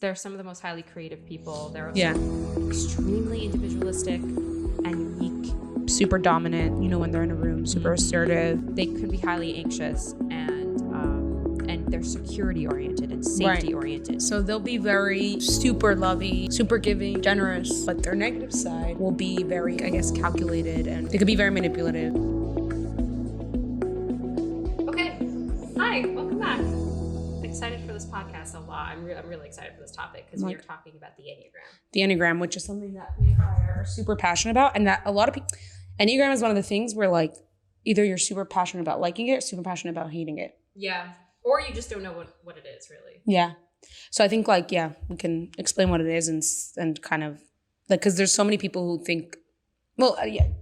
they're some of the most highly creative people. They're extremely individualistic and unique. Super dominant, when they're in a room, super assertive. They could be highly anxious and they're security oriented and safety oriented. So they'll be very super lovey, super giving, generous, but their negative side will be very, calculated, and they could be very manipulative. Okay. Hi, welcome back. Excited for this podcast a lot. I'm really excited for this topic because we are talking about the Enneagram. The Enneagram, which is something that we are super passionate about, and that a lot of people, Enneagram is one of the things where either you're super passionate about liking it or super passionate about hating it. Yeah. Or you just don't know what it is, really. Yeah. So I think we can explain what it is and kind of because there's so many people who think,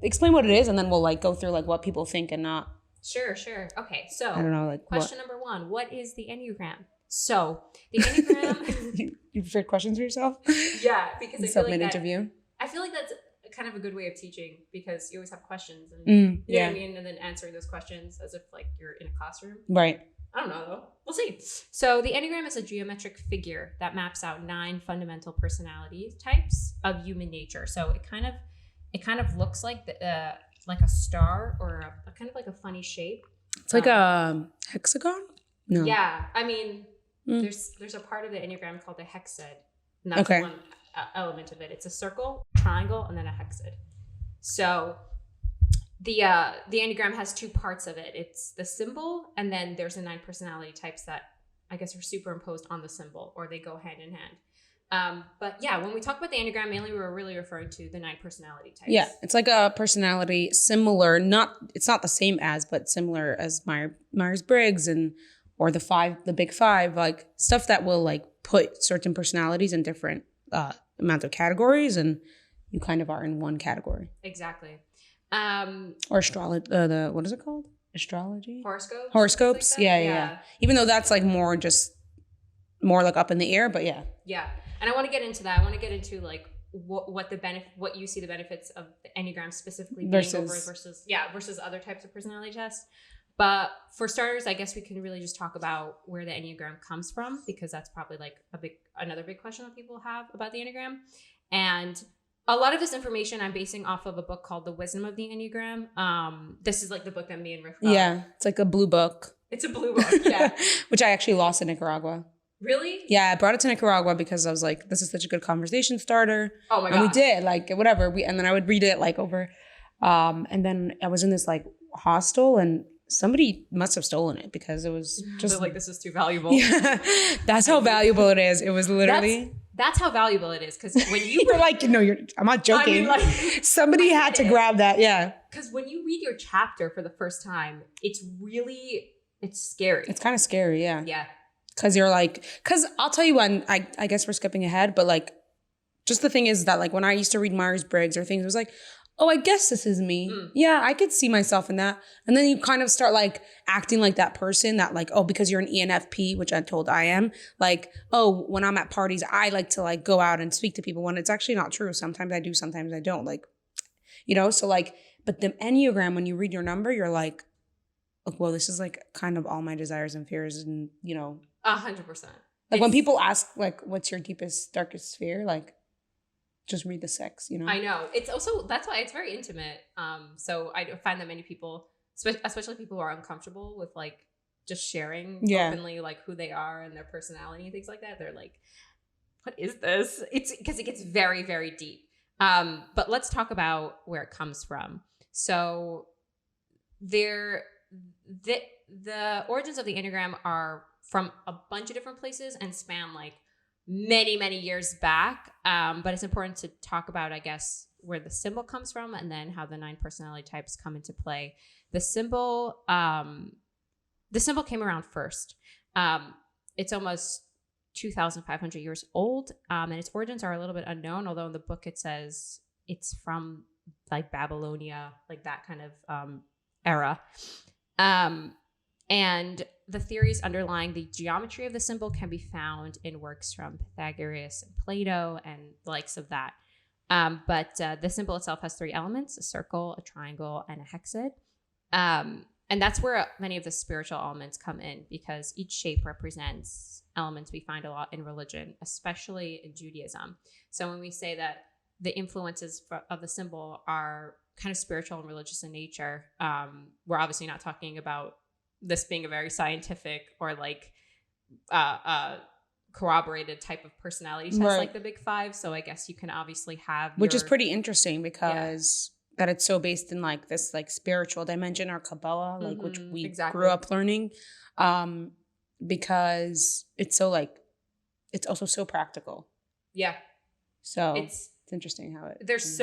explain what it is and then we'll go through what people think and not. Sure. Okay. So I don't know, question number 1, what is the Enneagram? So the Enneagram. you prepared questions for yourself? Yeah, because I feel like interview. I feel like that's kind of a good way of teaching because you always have questions and you know what I mean, and then answering those questions as if you're in a classroom. Right. I don't know though. We'll see. So the Enneagram is a geometric figure that maps out 9 fundamental personality types of human nature. So it kind of looks like a star or a kind of a funny shape. It's like a hexagon? No. Yeah. I mean, there's a part of the Enneagram called a hexade. And that's one element of it. It's a circle, triangle, and then a hexade. So the Enneagram has 2 parts of it. It's the symbol, and then there's the 9 personality types that I guess are superimposed on the symbol, or they go hand in hand. But yeah, when we talk about the Enneagram, mainly we're really referring to the 9 personality types. Yeah, it's like a personality similar, it's not the same as, but similar as Myers-Briggs or the big 5, stuff that will put certain personalities in different amount of categories, and you kind of are in one category. Exactly. Or astrology, what is it called? Astrology? Horoscopes? Yeah. Even though that's more up in the air, but yeah. Yeah. And I want to get into that. I want to get into what you see the benefits of the Enneagram specifically versus other types of personality tests. But for starters, I guess we can really just talk about where the Enneagram comes from, because that's probably another big question that people have about the Enneagram. And a lot of this information I'm basing off of a book called The Wisdom of the Enneagram. This is the book that me and Riff got. Yeah, it's a blue book. It's a blue book, yeah. Which I actually lost in Nicaragua. Really? Yeah, I brought it to Nicaragua because I was like, this is such a good conversation starter. Oh my God. And we did, whatever. And then I would read it over. And then I was in this hostel, and somebody must have stolen it because it was just this is too valuable. Yeah, that's how valuable it is. It was literally. That's how valuable it is, because when you you're I'm not joking. I mean, somebody had to grab that. Yeah. Because when you read your chapter for the first time, it's scary. It's kind of scary. Yeah. Yeah. Because you're because I'll tell you when, I guess we're skipping ahead, but just the thing is that when I used to read Myers-Briggs or things, it was oh, I guess this is me. Yeah, I could see myself in that. And then you kind of start acting like that person that because you're an ENFP, which I'm told I am, when I'm at parties, I like to go out and speak to people, when it's actually not true. Sometimes I do, sometimes I don't, so but the Enneagram, when you read your number, you're well, this is kind of all my desires and fears, and 100%. When people ask what's your deepest, darkest fear, just read the 6, I know. It's also, that's why it's very intimate. So I find that many people, especially people who are uncomfortable with just sharing openly who they are and their personality and things like that, they're what is this? It's because it gets very, very deep. But let's talk about where it comes from. So the origins of the Enneagram are from a bunch of different places and span many, many years back. But it's important to talk about, I guess, where the symbol comes from and then how the 9 personality types come into play. The symbol came around first. It's almost 2,500 years old, and its origins are a little bit unknown, although in the book it says it's from Babylonia, that kind of era. And the theories underlying the geometry of the symbol can be found in works from Pythagoras and Plato and the likes of that. But the symbol itself has 3 elements: a circle, a triangle, and a hexade. that's where many of the spiritual elements come in, because each shape represents elements we find a lot in religion, especially in Judaism. So when we say that the influences of the symbol are kind of spiritual and religious in nature, we're obviously not talking about this being a very scientific or like corroborated type of personality test, right, like the Big Five. So I guess you can obviously have which is pretty interesting because that it's so based in like this like spiritual dimension or Kabbalah, like which we grew up learning, because it's so like it's also so practical. Yeah. So it's interesting how it there's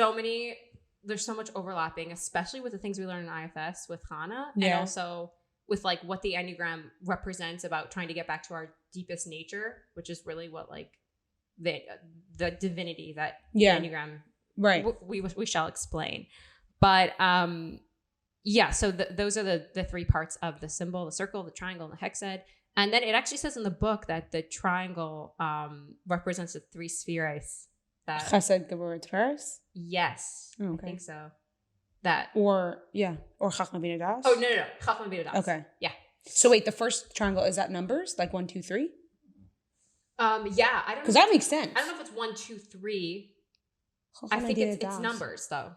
so much overlapping, especially with the things we learn in IFS with Hannah, and also with like what the Enneagram represents about trying to get back to our deepest nature, which is really what like the divinity that the Enneagram we shall explain. But so those are the three parts of the symbol: the circle, the triangle, and the hexad. And then it actually says in the book that the triangle represents the three spheres. Hexade, Gevurah, Tiferes? Yes. Oh, okay. I think so. That. Or Chachma Bina Das? Oh, no. Chachma Bina Das. Okay. Yeah. So wait, the first triangle, is that numbers? Like 1, 2, 3? Yeah. I don't know. Because that makes sense. I don't know if it's 1, 2, 3. I think it's numbers, though.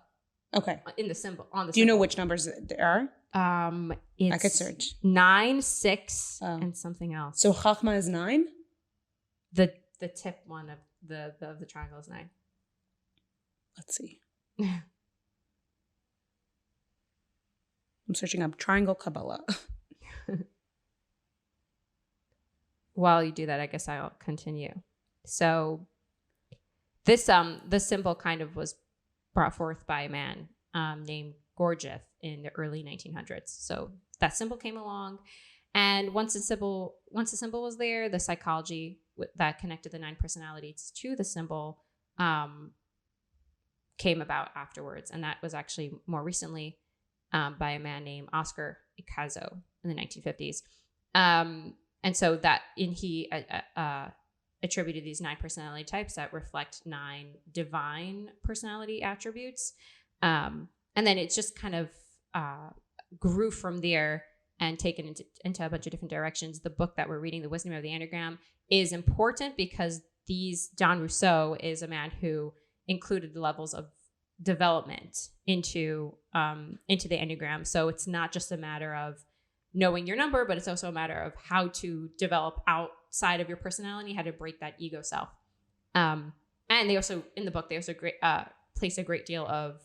Okay. In the symbol. On the Do you know which numbers there are? It's I could search. 9, 6, and something else. So Chachma is 9? The tip one of the triangle is 9. Let's see. I'm searching up triangle Kabbalah. While you do that, I guess I'll continue. So this the symbol kind of was brought forth by a man named Gurdjieff in the early 1900s. So that symbol came along, and once the symbol was there, the psychology that connected the 9 personalities to the symbol came about afterwards, and that was actually more recently by a man named Oscar Icazo in the 1950s. And so that he attributed these 9 personality types that reflect 9 divine personality attributes. And then it just kind of grew from there and taken into a bunch of different directions. The book that we're reading, The Wisdom of the Enneagram, is important because John Rousseau is a man who included the levels of development into the Enneagram. So it's not just a matter of knowing your number, but it's also a matter of how to develop outside of your personality, how to break that ego self. And they also, in the book, they also place a great deal of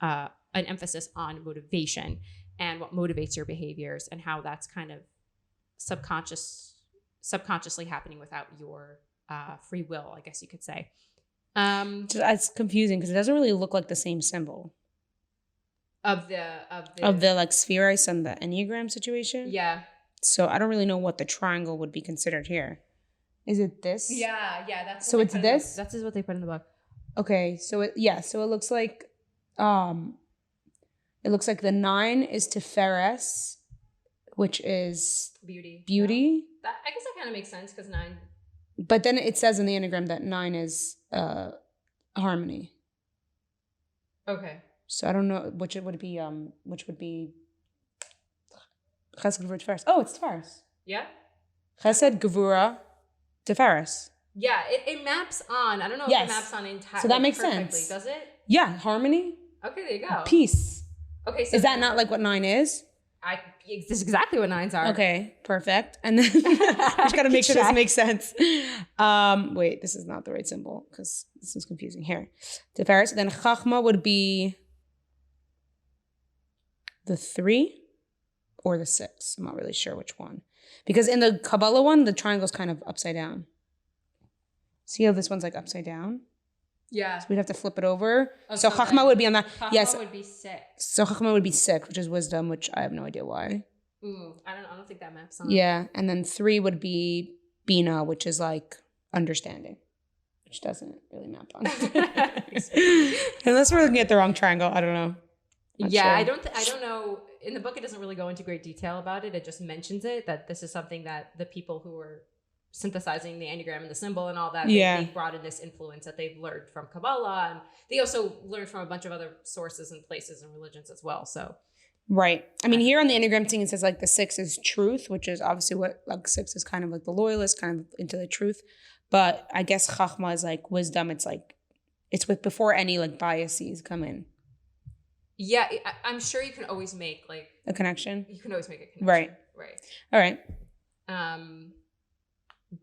an emphasis on motivation and what motivates your behaviors and how that's kind of subconsciously happening without your free will, I guess you could say. It's confusing because it doesn't really look like the same symbol. Of the like spheres and the Enneagram situation. Yeah. So I don't really know what the triangle would be considered here. Is it this? Yeah. That's so it's this. That is what they put in the book. Okay, so it looks like, the 9 is Tiferes, which is beauty. Yeah. I guess that kind of makes sense because 9. But then it says in the Enneagram that 9 is harmony. Okay. So I don't know which would be Chesed, Gevurah, Tiferes. Oh, it's Tiferes. Yeah. Chesed, Gevurah, Tiferes. Yeah, it maps on. I don't know if it maps on entirely. So that makes sense. Does it? Yeah, harmony. Okay, there you go. Peace. Okay, so is that not like what 9 is? This is exactly what 9s are. Okay, perfect. And then I just gotta make sure this makes sense. Wait, this is not the right symbol because this is confusing. Here, Tiferes. Then Chachma would be the 3 or the 6. I'm not really sure which one. Because in the Kabbalah one, the triangle's kind of upside down. See how this one's like upside down? Yeah. So we'd have to flip it over. So Chachma would be on that. Chachma would be 6. So Chachma would be 6, which is wisdom, which I have no idea why. I don't think that maps on. Yeah. And then 3 would be Bina, which is like understanding, which doesn't really map on. Unless we're looking at the wrong triangle. I don't know. Not sure. I don't know. In the book, it doesn't really go into great detail about it. It just mentions it, that this is something that the people who were synthesizing the Enneagram and the symbol and all that, they brought in this influence that they've learned from Kabbalah. And they also learned from a bunch of other sources and places and religions as well. So Right. I mean, here on the Enneagram thing, it says like the 6 is truth, which is obviously what like 6 is kind of like the loyalist, kind of into the truth. But I guess chachma is like wisdom. It's like, it's with before any like biases come in. Yeah, I'm sure you can always make like a connection. You can always make a connection. Right. Right. All right.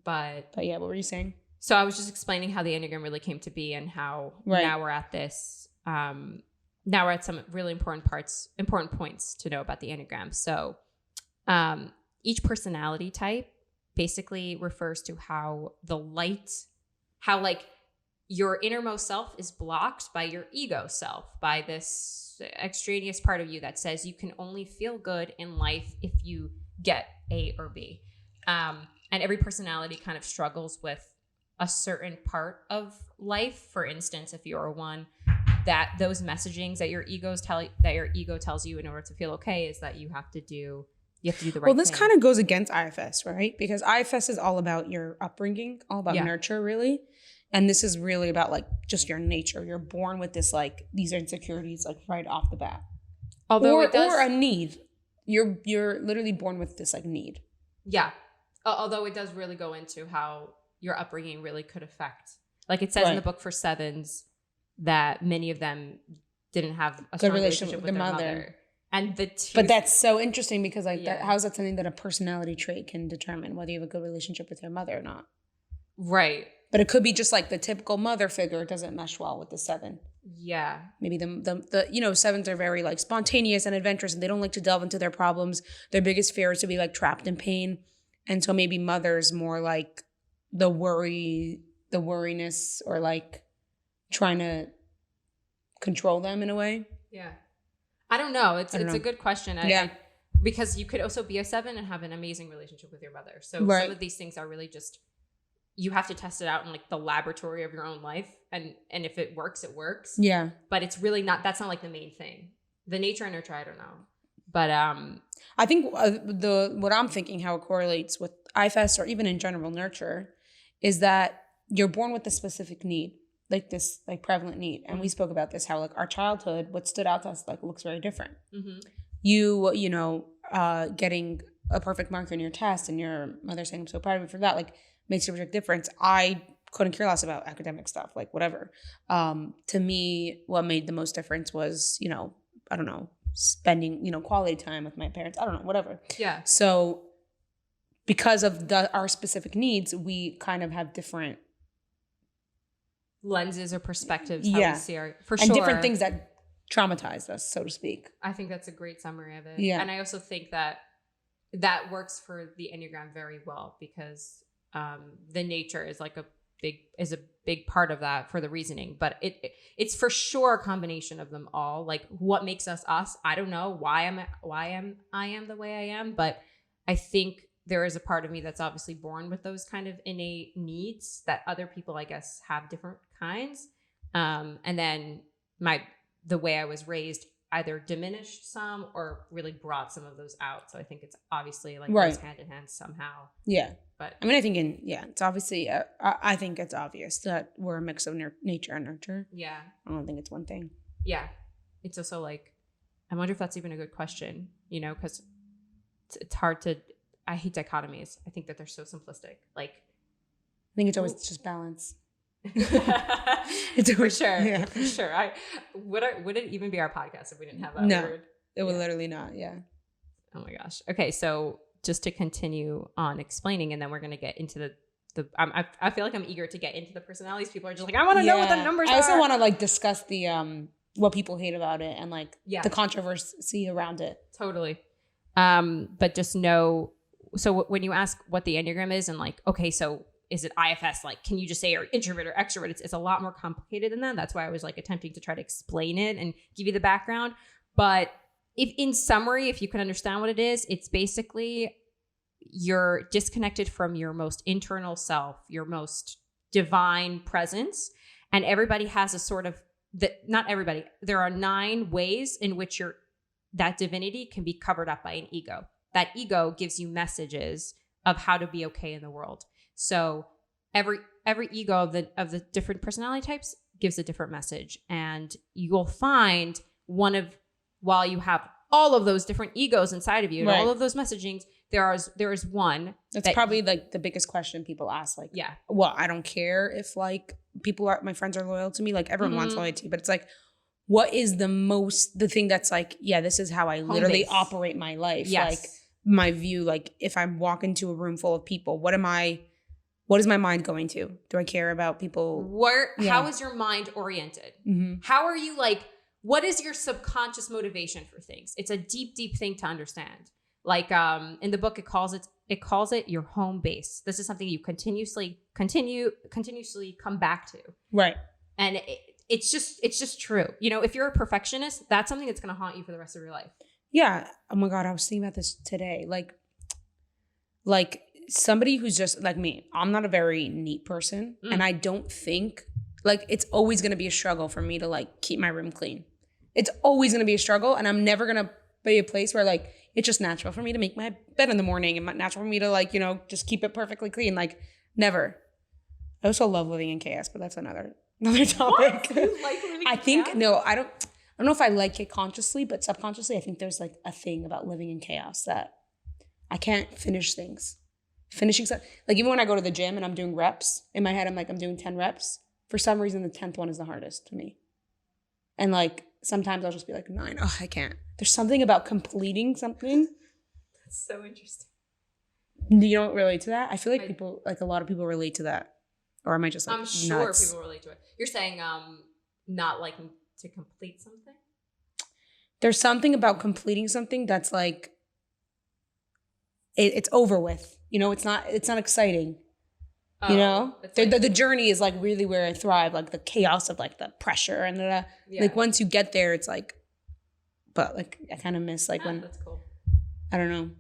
But yeah, what were you saying? So I was just explaining how the Enneagram really came to be and how now we're at this. Now we're at some really important points to know about the Enneagram. So each personality type basically refers to how like your innermost self is blocked by your ego self, by this extraneous part of you that says you can only feel good in life if you get A or B. And every personality kind of struggles with a certain part of life. For instance, if you're one, that those messagings that your ego tells you in order to feel okay is that you have to do the right thing. Well, this kind of goes against IFS, right? Because IFS is all about your upbringing, all about nurture, really. And this is really about like just your nature. You're born with this like these insecurities like right off the bat. Or a need. You're literally born with this like need. Yeah. Although it does really go into how your upbringing really could affect. Like it says in the book for 7s that many of them didn't have a strong relationship with their mother. And but that's so interesting because like how is that something that a personality trait can determine whether you have a good relationship with your mother or not? Right. But it could be just like the typical mother figure doesn't mesh well with the 7. Yeah. Maybe the 7s are very like spontaneous and adventurous and they don't like to delve into their problems. Their biggest fear is to be like trapped in pain. And so maybe mother's more like the worriness or like trying to control them in a way. Yeah. I don't know. It's a good question. Because you could also be a 7 and have an amazing relationship with your mother. So some of these things are really just, you have to test it out in like the laboratory of your own life. And if it works, it works. Yeah. But it's really not, that's not like the main thing. The nature and nurture, I don't know. But I think what I'm thinking how it correlates with IFS or even in general nurture is that you're born with a specific need, like this like prevalent need. And we spoke about this, how like our childhood, what stood out to us like looks very different. Mm-hmm. You know, getting a perfect mark on your test and your mother saying, I'm so proud of you for that, like makes a big difference. I couldn't care less about academic stuff, like whatever. To me, what made the most difference was, you know, I don't know, spending, you know, quality time with my parents. I don't know, whatever. Yeah. So because of our specific needs, we kind of have different lenses or perspectives how we see our, for and sure. different things that traumatize us, so to speak. I think that's a great summary of it. Yeah. And I also think that works for the Enneagram very well because the nature is like a big part of that for the reasoning, but it's for sure a combination of them all. Like what makes us us, I don't know why I am the way I am, but I think there is a part of me that's obviously born with those kind of innate needs that other people, I guess, have different kinds. And then the way I was raised either diminished some or really brought some of those out. So I think it's obviously like goes hand in hand somehow. Yeah. But I mean, I think it's obviously, I think it's obvious that we're a mix of nature and nurture. Yeah. I don't think it's one thing. Yeah. It's also like, I wonder if that's even a good question, you know, because it's hard to, I hate dichotomies. I think that they're so simplistic. Like, I think it's always just balance. It's for sure. Yeah. For sure. Would it even be our podcast if we didn't have that word? It would literally not. Yeah. Oh my gosh. Okay. So just to continue on explaining, and then we're going to get into the I feel like I'm eager to get into the personalities. People are just like, I want to know what the numbers are. I also want to like discuss the, what people hate about it and like the controversy around it. Totally. But just know, so when you ask what the Enneagram is and like, okay, so is it IFS? Like, can you just say or introvert or extrovert? It's a lot more complicated than that. That's why I was like attempting to try to explain it and give you the background. But if in summary, if you can understand what it is, it's basically you're disconnected from your most internal self, your most divine presence. And everybody has a sort of, not everybody, there are 9 ways in which that divinity can be covered up by an ego. That ego gives you messages of how to be okay in the world. So every ego of the different personality types gives a different message. And you will find while you have all of those different egos inside of you and Right. all of those messagings, there is one. That's probably like the biggest question people ask. Like, yeah. Well, I don't care if like my friends are loyal to me. Like everyone wants Mhm. loyalty, but it's like, what is the thing that's like, yeah, this is how I literally base. operate my life. Yes. Like my view, like if I walk into a room full of people, what is my mind going to? Do I care about people? How is your mind oriented? Mm-hmm. How are you like, what is your subconscious motivation for things? It's a deep, deep thing to understand. Like in the book, it calls it your home base. This is something you continuously come back to. Right. And it's just true. You know, if you're a perfectionist, that's something that's going to haunt you for the rest of your life. Yeah. Oh my God. I was thinking about this today. Like somebody who's just like me, I'm not a very neat person. And I don't think like it's always going to be a struggle for me to like keep my room clean. It's always going to be a struggle. And I'm never going to be a place where like, it's just natural for me to make my bed in the morning and natural for me to like, you know, just keep it perfectly clean. Like never. I also love living in chaos, but that's another topic. What? You like living I in think, chaos? no, I don't know if I like it consciously, but subconsciously, I think there's like a thing about living in chaos that I can't finish things. Finishing stuff. Like even when I go to the gym and I'm doing reps, in my head, I'm like, I'm doing 10 reps. For some reason, the 10th one is the hardest to me. And like, sometimes I'll just be like 9. Oh, I can't. There's something about completing something. That's so interesting. You don't relate to that? I feel like a lot of people relate to that. Or am I just like I'm sure nuts? people relate to it. You're saying not liking to complete something? There's something about completing something that's like, it's over with. You know, it's not exciting. You know, the journey is like really where I thrive, like the chaos of like the pressure and like once you get there, it's like, but like I kind of miss like when that's cool. I don't know.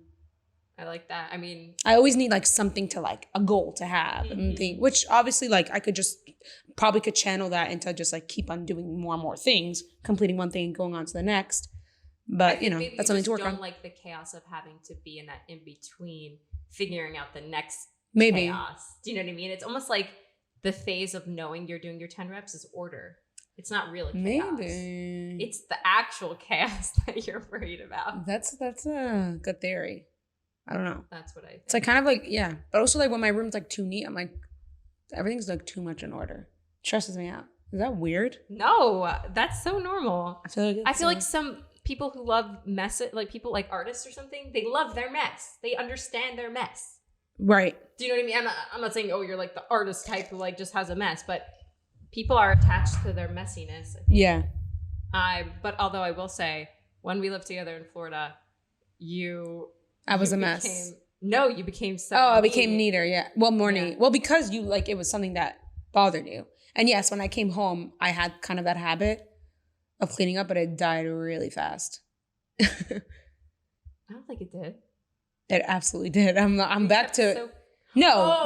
I like that. I mean, I always need like something to like a goal to have and think, which obviously like I could just probably could channel that into just like keep on doing more and more things, completing one thing and going on to the next. But you know, that's something to work on. Don't like the chaos of having to be in that in between, figuring out the next Maybe. chaos. Do you know what I mean? It's almost like the phase of knowing you're doing your 10 reps is order. It's not really chaos. Maybe. It's the actual chaos that you're worried about. That's a good theory. I don't know. That's what I think. It's like kind of like, yeah. But also like when my room's like too neat, I'm like, everything's like too much in order. It stresses me out. Is that weird? No, that's so normal. I feel like some people who love mess, like people like artists or something, they love their mess. They understand their mess. Right. Do you know what I mean? I'm not saying, oh, you're like the artist type who like just has a mess, but people are attached to their messiness. Yeah. But although I will say, when we lived together in Florida, I was a mess. You became so I became neater, yeah. Well, more Yeah. neat. Well, because you like it was something that bothered you. And yes, when I came home, I had kind of that habit of cleaning up, but it died really fast. I don't think it did. It absolutely did. I'm back to when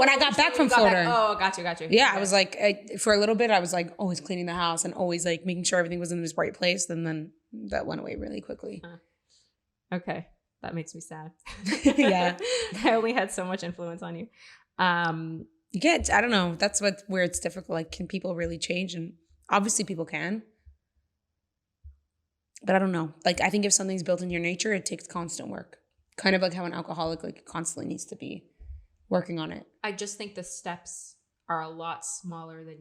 I got back from Florida. Got you. Yeah, I was like, for a little bit, I was like always cleaning the house and always like making sure everything was in its right place. And then that went away really quickly. Okay, that makes me sad. Yeah, I only had so much influence on you. You get, I don't know. That's where it's difficult. Like, can people really change? And obviously, people can. But I don't know. Like, I think if something's built in your nature, it takes constant work. Kind of like how an alcoholic like constantly needs to be working on it. I just think the steps are a lot smaller than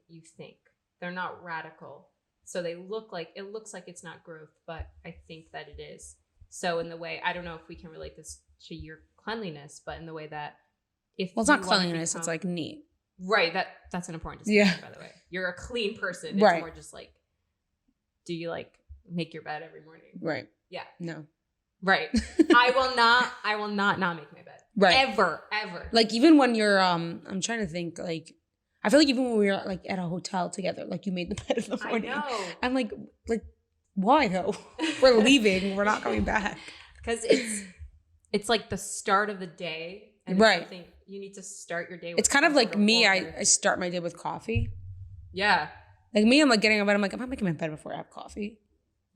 you think. They're not radical. So it looks like it's not growth, but I think that it is. So in the way, I don't know if we can relate this to your cleanliness, but in the way that it's not cleanliness, it's like neat. Right. That's an important distinction, by the way. You're a clean person. It's more just like, do you like make your bed every morning? Right. Yeah. No. Right. I will not make my bed. Right. Ever. Like even when you're I'm trying to think, like I feel like even when we were like at a hotel together, like you made the bed in the morning. I know. I'm like why though? We're leaving. We're not coming back. Because it's like the start of the day. And right. I think you need to start your day with it's kind of like me, I start my day with coffee. Yeah. Like me, I'm like getting out of bed, I'm like, I'm not making my bed before I have coffee.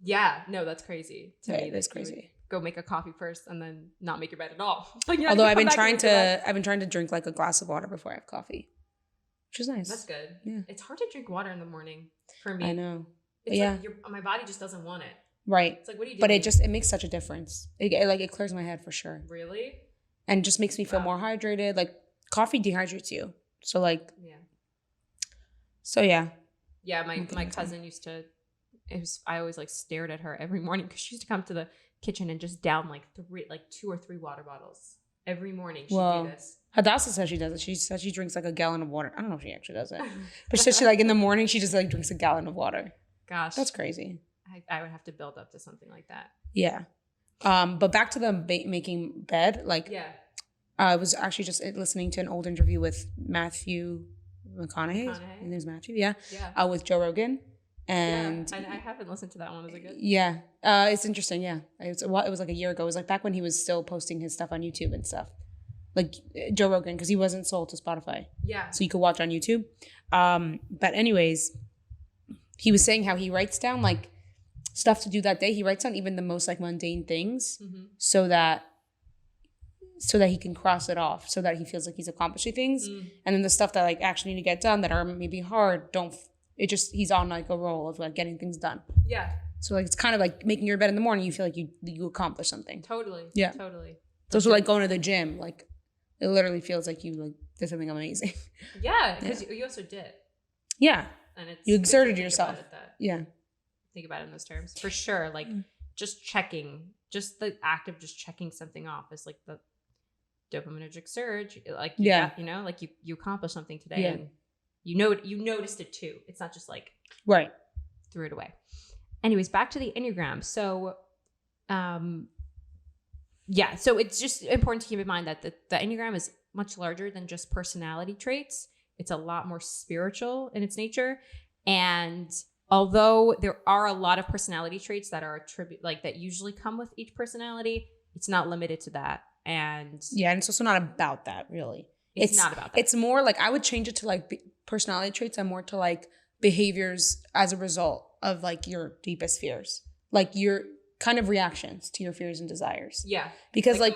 Yeah. No, that's crazy. To me, that's crazy. Go make a coffee first and then not make your bed at all. Although I've been trying to drink like a glass of water before I have coffee, which is nice. That's good. Yeah. It's hard to drink water in the morning for me. I know. It's like my body just doesn't want it. Right. It's like, what are you doing? But it makes such a difference. It clears my head for sure. Really? And just makes me feel more hydrated. Like coffee dehydrates you. So like. Yeah. So yeah. Yeah. My cousin used to, I always like stared at her every morning because she used to come to the kitchen and just down like 2 or 3 water bottles every morning. She'd do this. Hadassah says she does it. She says she drinks like a gallon of water. I don't know if she actually does it. But she says she like in the morning, she just like drinks a gallon of water. Gosh. That's crazy. I would have to build up to something like that. Yeah. But back to the making bed. Like, yeah. I was actually just listening to an old interview with Matthew McConaughey. His name's Matthew. Yeah. Yeah. With Joe Rogan. And yeah, I haven't listened to that one. Is it good? Yeah. It's interesting. Yeah. It was like a year ago. It was like back when he was still posting his stuff on YouTube and stuff. Like Joe Rogan, because he wasn't sold to Spotify. Yeah. So you could watch on YouTube. But anyways, he was saying how he writes down like stuff to do that day. He writes down even the most like mundane things so that he can cross it off, so that he feels like he's accomplishing things. And then the stuff that like actually need to get done that are maybe hard, he's on like a roll of like getting things done. Yeah. So like it's kind of like making your bed in the morning, you feel like you accomplish something. Totally. Yeah. Totally. So it's like going to the gym, like it literally feels like you like did something amazing. Yeah, because you also did. Yeah. And you exerted yourself. Yeah. Think about it in those terms. For sure. Like just the act of just checking something off is like the dopaminergic surge. Like, like you accomplished something today and you noticed it too. It's not just like threw it away. Anyways, back to the Enneagram. So, so it's just important to keep in mind that the Enneagram is much larger than just personality traits. It's a lot more spiritual in its nature. And although there are a lot of personality traits that are that usually come with each personality, it's not limited to that. And it's also not about that, really. It's not about that. It's more like, I would change it to like personality traits and more to like behaviors as a result of like your deepest fears, like your kind of reactions to your fears and desires. Yeah. Because like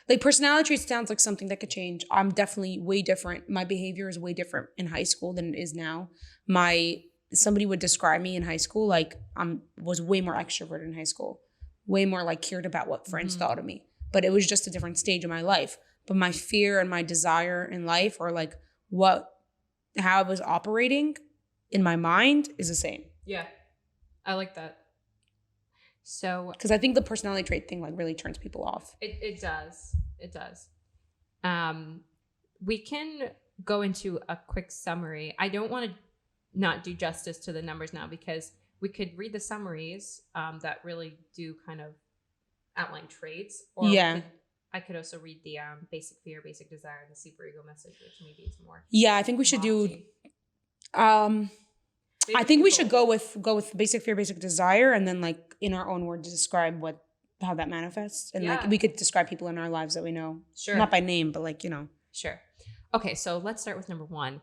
like personality traits sounds like something that could change. I'm definitely way different. My behavior is way different in high school than it is now. Somebody would describe me in high school like was way more extroverted in high school, way more like cared about what friends thought of me. But it was just a different stage of my life. But my fear and my desire in life, or like how I was operating in my mind, is the same. Yeah, I like that. So, because I think the personality trait thing like really turns people off. It does. It does. We can go into a quick summary. I don't want to not do justice to the numbers now, because we could read the summaries that really do kind of outline traits. Or I could also read the basic fear, basic desire, and the superego message, which maybe is more. Yeah, I think we should do. I think we should go with basic fear, basic desire, and then like in our own words describe how that manifests, and like we could describe people in our lives that we know, not by name, but like Sure. Okay, so let's start with number 1.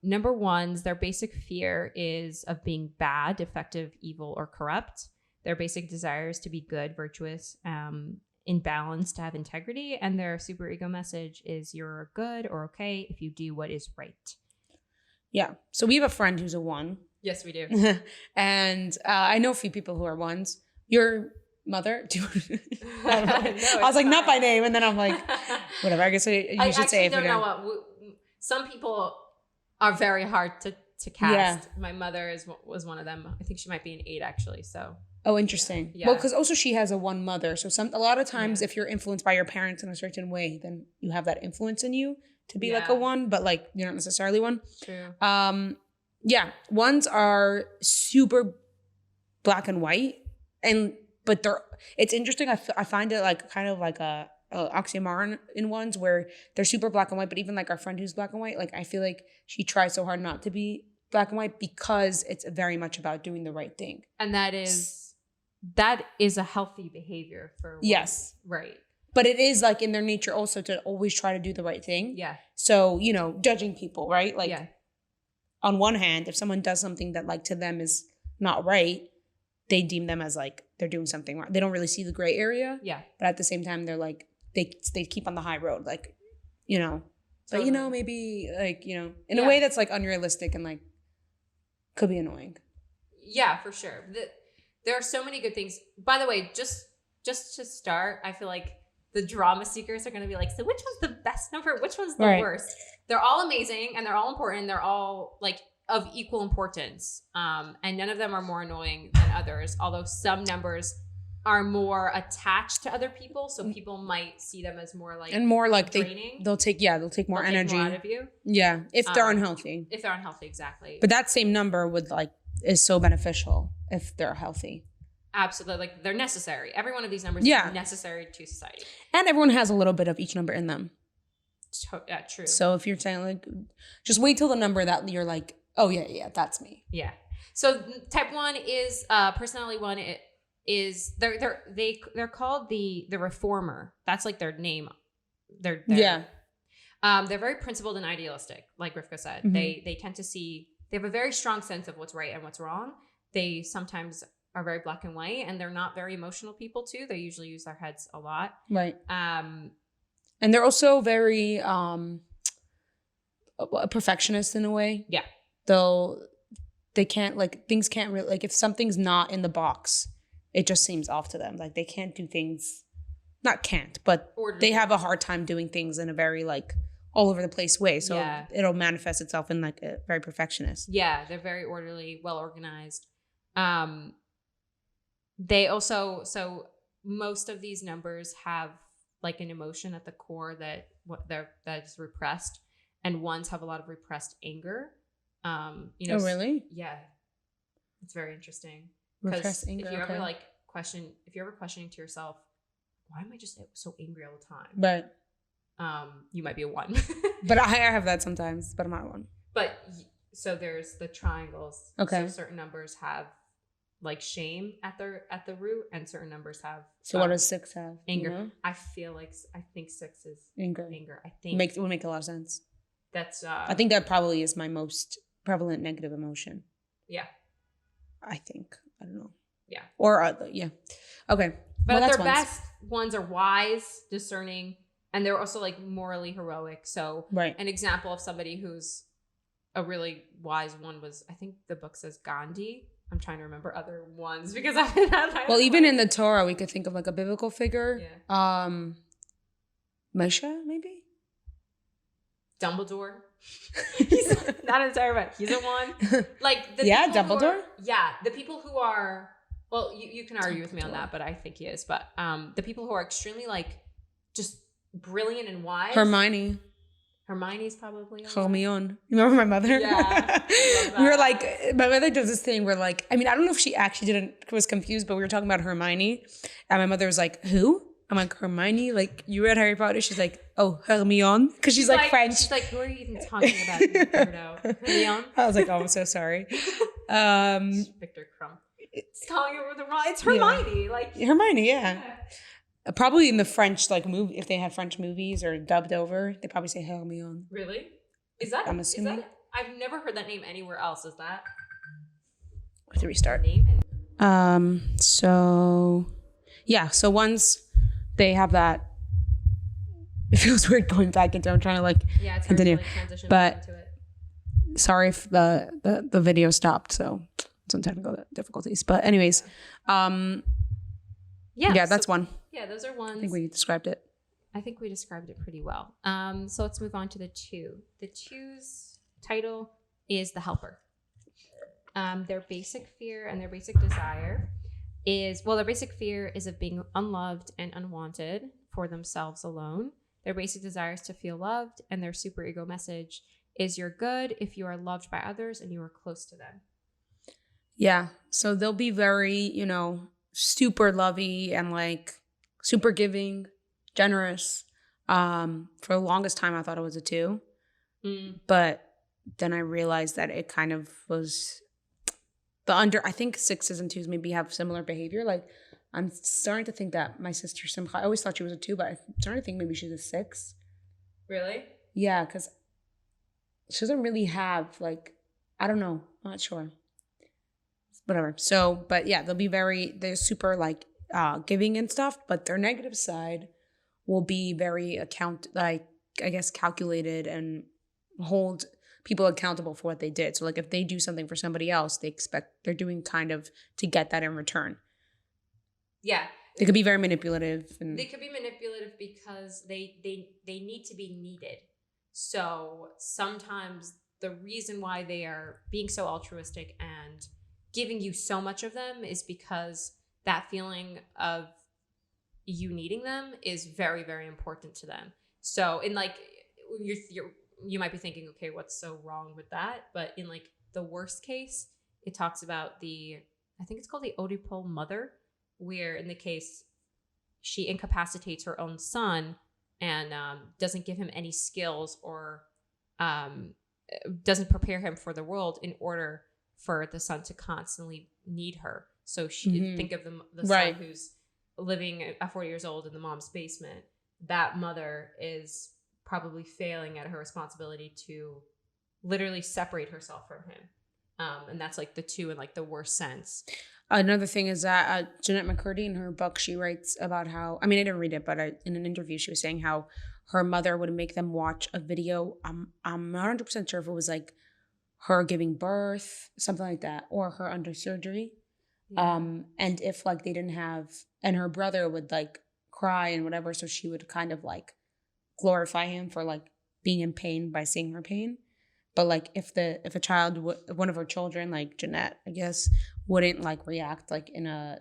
Number 1's their basic fear is of being bad, defective, evil, or corrupt. Their basic desire is to be good, virtuous, in balance, to have integrity, and their superego message is you're good or okay if you do what is right. Yeah. So we have a friend who's a 1. Yes, we do. And I know a few people who are 1s. Your mother? I was like, not by name. And then I'm like, whatever. I guess you should say. I don't know what. Some people are very hard to cast. Yeah. My mother was one of them. I think she might be an 8 actually. So. Oh, interesting. Yeah. Well, because also she has a 1 mother. So a lot of times if you're influenced by your parents in a certain way, then you have that influence in you to be like a 1, but like you're not necessarily 1. True. 1s are super black and white, but it's interesting. I find it like kind of like a oxymoron in 1s where they're super black and white, but even like our friend who's black and white, like I feel like she tries so hard not to be black and white because it's very much about doing the right thing. And that is a healthy behavior for 1. Yes. Right. But it is like in their nature also to always try to do the right thing. Yeah. So, judging people, right? Like on one hand, if someone does something that like to them is not right, they deem them as like they're doing something wrong. They don't really see the gray area. Yeah. But at the same time, they're like, they keep on the high road, like, but maybe like, in a way that's like unrealistic and like could be annoying. Yeah, for sure. there are so many good things. By the way, just to start, I feel like the drama seekers are going to be like, so which one's the best number? Which one's the worst? They're all amazing and they're all important. They're all like of equal importance. And none of them are more annoying than others. Although some numbers are more attached to other people. So people might see them as more like, and more like draining. They'll take more energy out of you. Yeah. If they're unhealthy. If they're unhealthy, exactly. But that same number is so beneficial if they're healthy. Absolutely. Like they're necessary. Every one of these numbers is necessary to society. And everyone has a little bit of each number in them. Yeah, true. So if you're saying like, just wait till the number that you're like, oh yeah, that's me. Yeah. So type 1 is personality 1. They're called the reformer. That's like their name. They're very principled and idealistic, like Rivka said. Mm-hmm. They tend to see, they have a very strong sense of what's right and what's wrong. They sometimes are very black and white, and they're not very emotional people too. They usually use their heads a lot. Right. And they're also very a perfectionist in a way. Yeah. Though they can't things can't really if something's not in the box, it just seems off to them. Like they can't do things, not can't, but they have a hard time doing things in a very all over the place way. So it'll manifest itself in a very perfectionist. Yeah, they're very orderly, well organized. They also, so most of these numbers have an emotion at the core that is repressed, and ones have a lot of repressed anger. Oh, really? Yeah, it's very interesting. Repressed anger. If you ever if you're ever questioning to yourself, why am I just so angry all the time? Right. You might be a 1. But I have that sometimes, but I'm not a 1. But so there's the triangles. Okay. So certain numbers have shame at the root, and certain numbers have. So what does 6 have? Anger. You know? I think 6 is anger. I think It would make a lot of sense. That's. I think that probably is my most prevalent negative emotion. Yeah. I think. I don't know. Yeah. Or yeah. Okay. But their best ones are wise, discerning, and they're also morally heroic. So an example of somebody who's a really wise one was, I think the book says Gandhi. I'm trying to remember other ones because I haven't had time. Well, even in the Torah, we could think of a biblical figure. Yeah. Moshe, maybe? Dumbledore. He's not entirely right. He's a 1. Dumbledore? The people who are, well, you can argue with me on that, but I think he is. But the people who are extremely just brilliant and wise. Hermione's probably Hermione. You remember my mother? Yeah. We were my mother does this thing where I don't know if she actually was confused, but we were talking about Hermione. And my mother was like, who? I'm like, Hermione? You read Harry Potter? She's like, oh, Hermione? Because she's French. She's like, who are you even talking about? Hermione? I was like, oh, I'm so sorry. Victor Crumb. It's calling it the wrong. It's Hermione. Yeah. Hermione, yeah. Probably in the French, movie, if they had French movies or dubbed over, they probably say Hermione. Really? Is that? I'm assuming. Is that, I've never heard that name anywhere else. Is that? I have to restart. So once they have that, it feels weird going back into. I'm trying to it's continue, hard to, transition but into it. Sorry if the video stopped. So some technical difficulties, but anyways, that's 1. Yeah, those are 1s. I think we described it. I think we described it pretty well. So let's move on to the 2. The 2's title is the helper. Their basic fear and their basic desire is, their basic fear is of being unloved and unwanted for themselves alone. Their basic desire is to feel loved, and their superego message is you're good if you are loved by others and you are close to them. Yeah. So they'll be very, super lovey and super giving, generous. For the longest time, I thought it was a 2. But then I realized that it kind of was I think 6s and 2s maybe have similar behavior. I'm starting to think that my sister Simcha, I always thought she was a 2, but I'm starting to think maybe she's a 6. Really? Yeah, because she doesn't really have I don't know. I'm not sure. Whatever. So, but yeah, they're super giving and stuff, but their negative side will be very calculated and people accountable for what they did. So like if they do something for somebody else, they expect they're doing kind of to get that in return. Yeah. They could be very manipulative. And they could be manipulative because they need to be needed. So sometimes the reason why they are being so altruistic and giving you so much of them is because that feeling of you needing them is very, very important to them. So in like, you might be thinking, okay, what's so wrong with that? But in like the worst case, it talks about I think it's called the Odipo Mother, where in the case she incapacitates her own son and doesn't give him any skills or doesn't prepare him for the world in order for the son to constantly need her. So she think of the son who's living at 40 years old in the mom's basement. That mother is probably failing at her responsibility to literally separate herself from him. And that's like the two in like the worst sense. Another thing is that Jeanette McCurdy in her book, she writes about how, I mean, I didn't read it, but in an interview, she was saying how her mother would make them watch a video. I'm not 100% sure if it was like her giving birth, something like that, or her under surgery. Yeah. And if like they didn't have, and her brother would like cry and whatever, so she would kind of like glorify him for like being in pain by seeing her pain. But like if a child, one of her children, like Jeanette, I guess, wouldn't like react like in a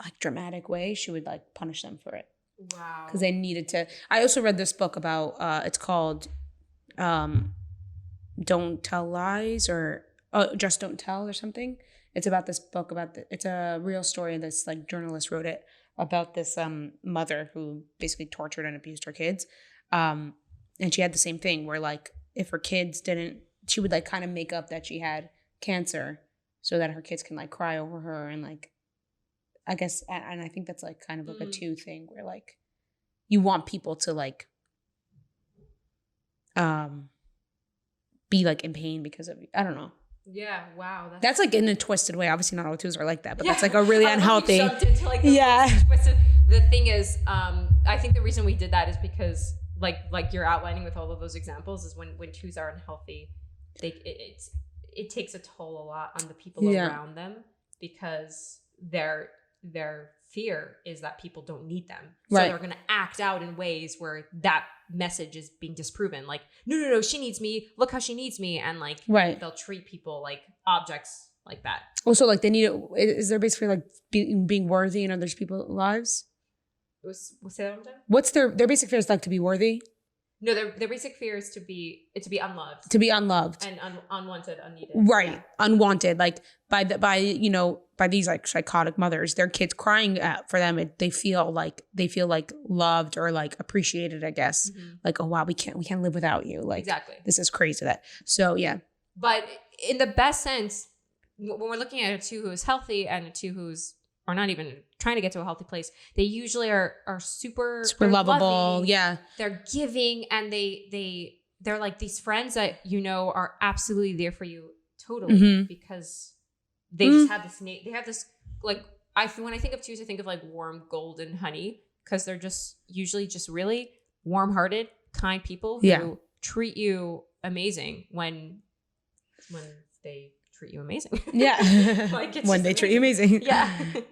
like dramatic way, she would like punish them for it. Wow. Because they needed to. I also read this book about it's called Don't Tell Lies, or Just Don't Tell, or something. It's about this book it's a real story. This like journalist wrote it about this mother who basically tortured and abused her kids. And she had the same thing where like if her kids didn't, she would like kind of make up that she had cancer so that her kids can like cry over her. And like, I guess, and I think that's like kind of like a two thing where like you want people to like be like in pain because of, I don't know. Yeah, wow. That's like in a twisted way. Obviously not all twos are like that, but that's like a really unhealthy. Into, like, the thing is, I think the reason we did that is because like you're outlining with all of those examples is when twos are unhealthy, it takes a toll a lot on the people around them because their fear is that people don't need them. So they're going to act out in ways where that message is being disproven. Like, no, she needs me. Look how she needs me. And like, they'll treat people like objects like that. Also, like they need it. Is there basically like being worthy in other people's lives? Say that one time? What's their basic fear is like to be worthy? No, their basic fear is to be unloved. To be unloved. And unwanted, unneeded. Right. Yeah. Unwanted. Like by these like psychotic mothers, their kids crying for them, they feel like loved or like appreciated, I guess. Mm-hmm. Like, oh wow, we can't live without you. Like exactly. This is crazy so yeah. But in the best sense, when we're looking at a two who's healthy and a two who's are not even trying to get to a healthy place, they usually are super lovable. Loving. Yeah. They're giving and they're like these friends that are absolutely there for you totally because they just have this they have this like when I think of twos, I think of like warm golden honey because they're just usually just really warm-hearted, kind people who treat you amazing when they treat you amazing. Yeah. Like when they treat you amazing. Yeah.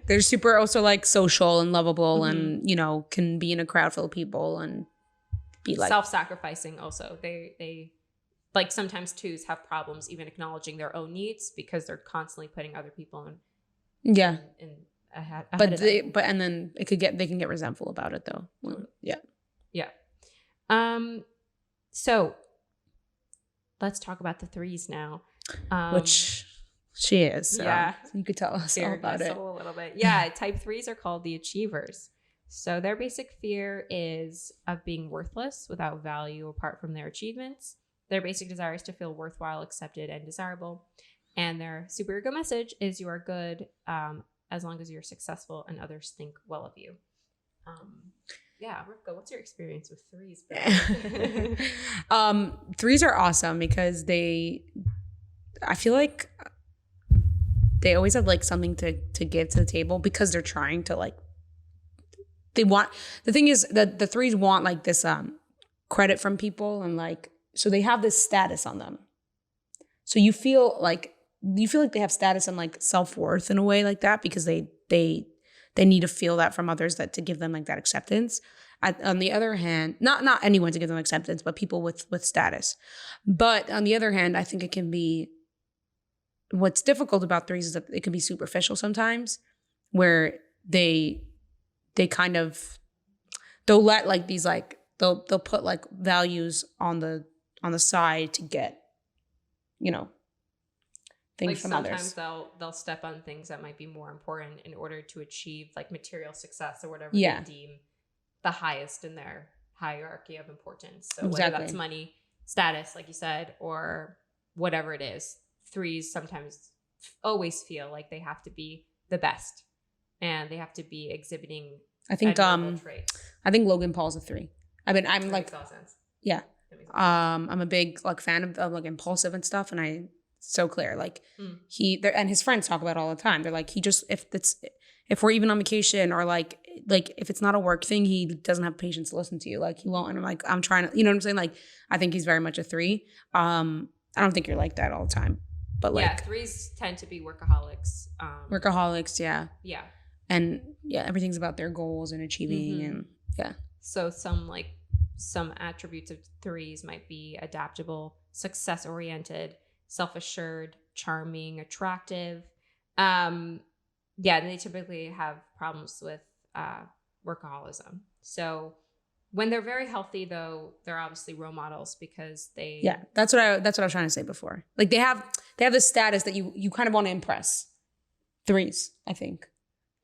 They're super also like social and lovable and, can be in a crowd full of people and be like self-sacrificing also. They like sometimes twos have problems even acknowledging their own needs because they're constantly putting other people in. Yeah. Ahead but then they can get resentful about it though. Yeah. Yeah. So let's talk about the threes now. Which she is. So yeah. You could tell us all about it. A little bit. Yeah. Type threes are called the achievers. So their basic fear is of being worthless without value apart from their achievements. Their basic desire is to feel worthwhile, accepted, and desirable. And their superego message is you are good as long as you're successful and others think well of you. Yeah, Rivka, what's your experience with threes? Threes are awesome because I feel like they always have like something to give to the table because they're trying to like, the thing is that the threes want like this credit from people and like, so they have this status on them. So you feel like they have status and like self-worth in a way like that because they need to feel that from others that to give them like that acceptance. On the other hand, not anyone to give them acceptance, but people with status. But on the other hand, I think it can be, what's difficult about threes is that it can be superficial sometimes, where they kind of, they'll let like these like they'll put like values on the side to get, you know, things like from sometimes others. they'll step on things that might be more important in order to achieve like material success or whatever Yeah. they deem the highest in their hierarchy of importance. So Exactly. whether that's money, status, like you said, or whatever it is, threes sometimes always feel like they have to be the best and they have to be exhibiting I think admirable traits. I think Logan Paul's a 3. I mean, I'm That like, makes all sense. yeah. That makes all sense. I'm a big like fan of like impulsive and stuff, and so clear. Like and his friends talk about it all the time. They're like, he just, if we're even on vacation or like if it's not a work thing, he doesn't have patience to listen to you. Like he won't. And I'm like, I'm trying to, you know what I'm saying? Like I think he's very much a 3. I don't think you're like that all the time, but like, yeah, threes tend to be workaholics. Workaholics, yeah. Yeah. And yeah, everything's about their goals and achieving and yeah. So some attributes of threes might be adaptable, success oriented, self-assured, charming, attractive. They typically have problems with workaholism. So when they're very healthy, though, they're obviously role models because they. Yeah, that's what I was trying to say before. Like they have this status that you kind of want to impress. Threes, I think.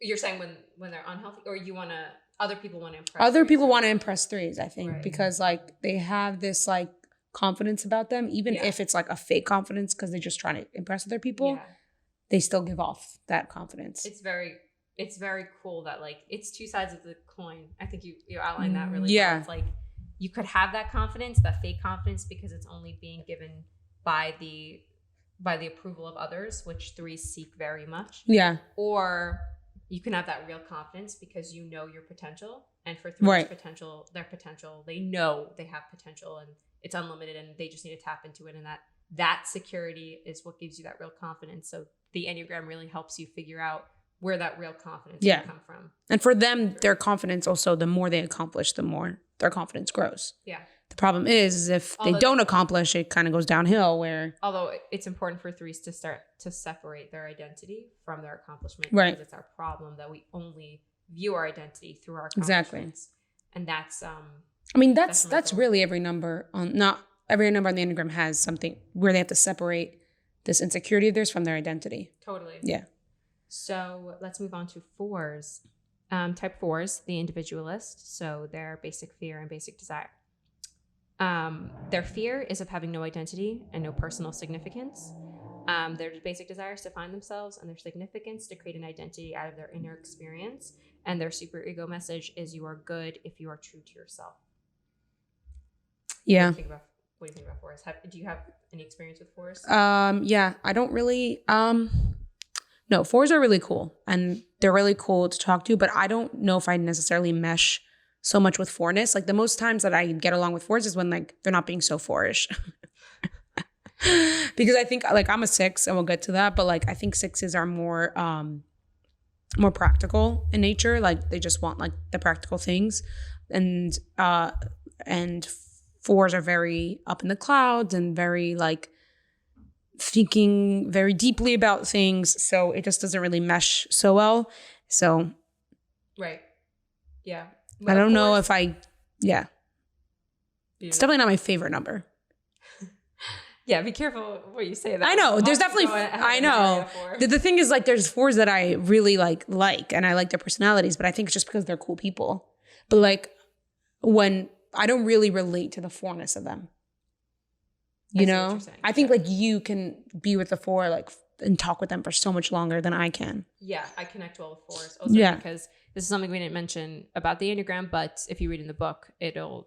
You're saying when they're unhealthy, or you want to. Other people want to impress. Other threes, people right? want to impress threes, I think, Right. because like they have this like confidence about them, even if it's like a fake confidence because they're just trying to impress other people. Yeah. They still give off that confidence. It's very cool that like it's two sides of the coin. I think you outlined that really Yeah. well. It's like you could have that confidence, that fake confidence, because it's only being given by the approval of others, which threes seek very much. Yeah. Or you can have that real confidence because you know your potential, and for threes, Right. their potential, they know they have potential and it's unlimited, and they just need to tap into it. And that security is what gives you that real confidence. So the Enneagram really helps you figure out where that real confidence can come from. And for them, their confidence also, the more they accomplish, the more their confidence grows. Yeah. The problem is if they don't accomplish, it kind of goes downhill where. Although it's important for threes to start to separate their identity from their accomplishment. Right. Because it's our problem that we only view our identity through our accomplishments. Exactly. And that's I mean, that's really every number not every number on the Enneagram has something where they have to separate this insecurity of theirs from their identity. Totally. Yeah. So let's move on to 4s. Type 4s, the individualist. So their basic fear and basic desire. Their fear is of having no identity and no personal significance. Their basic desire is to find themselves and their significance to create an identity out of their inner experience. And their superego message is you are good if you are true to yourself. Yeah. What do you think about 4s? Do you have any experience with 4s? Yeah, I don't really, no, 4s are really cool and they're really cool to talk to, but I don't know if I necessarily mesh so much with 4ness. Like the most times that I get along with 4s is when like they're not being so 4ish. Because I think like I'm a 6 and we'll get to that, but like I think 6s are more practical in nature. Like they just want like the practical things, and 4s are very up in the clouds and very like thinking very deeply about things. So it just doesn't really mesh so well. So right, yeah. I don't know if yeah. It's definitely not my favorite number. Yeah, be careful what you say. That I know. There's definitely, I know. The thing is like there's 4s that I really like and I like their personalities, but I think it's just because they're cool people. But like when I don't really relate to the 4ness of them. You know? I think like you can be with the 4 like and talk with them for so much longer than I can. Yeah, I connect well with 4s. Also because this is something we didn't mention about the Enneagram, but if you read in the book, it'll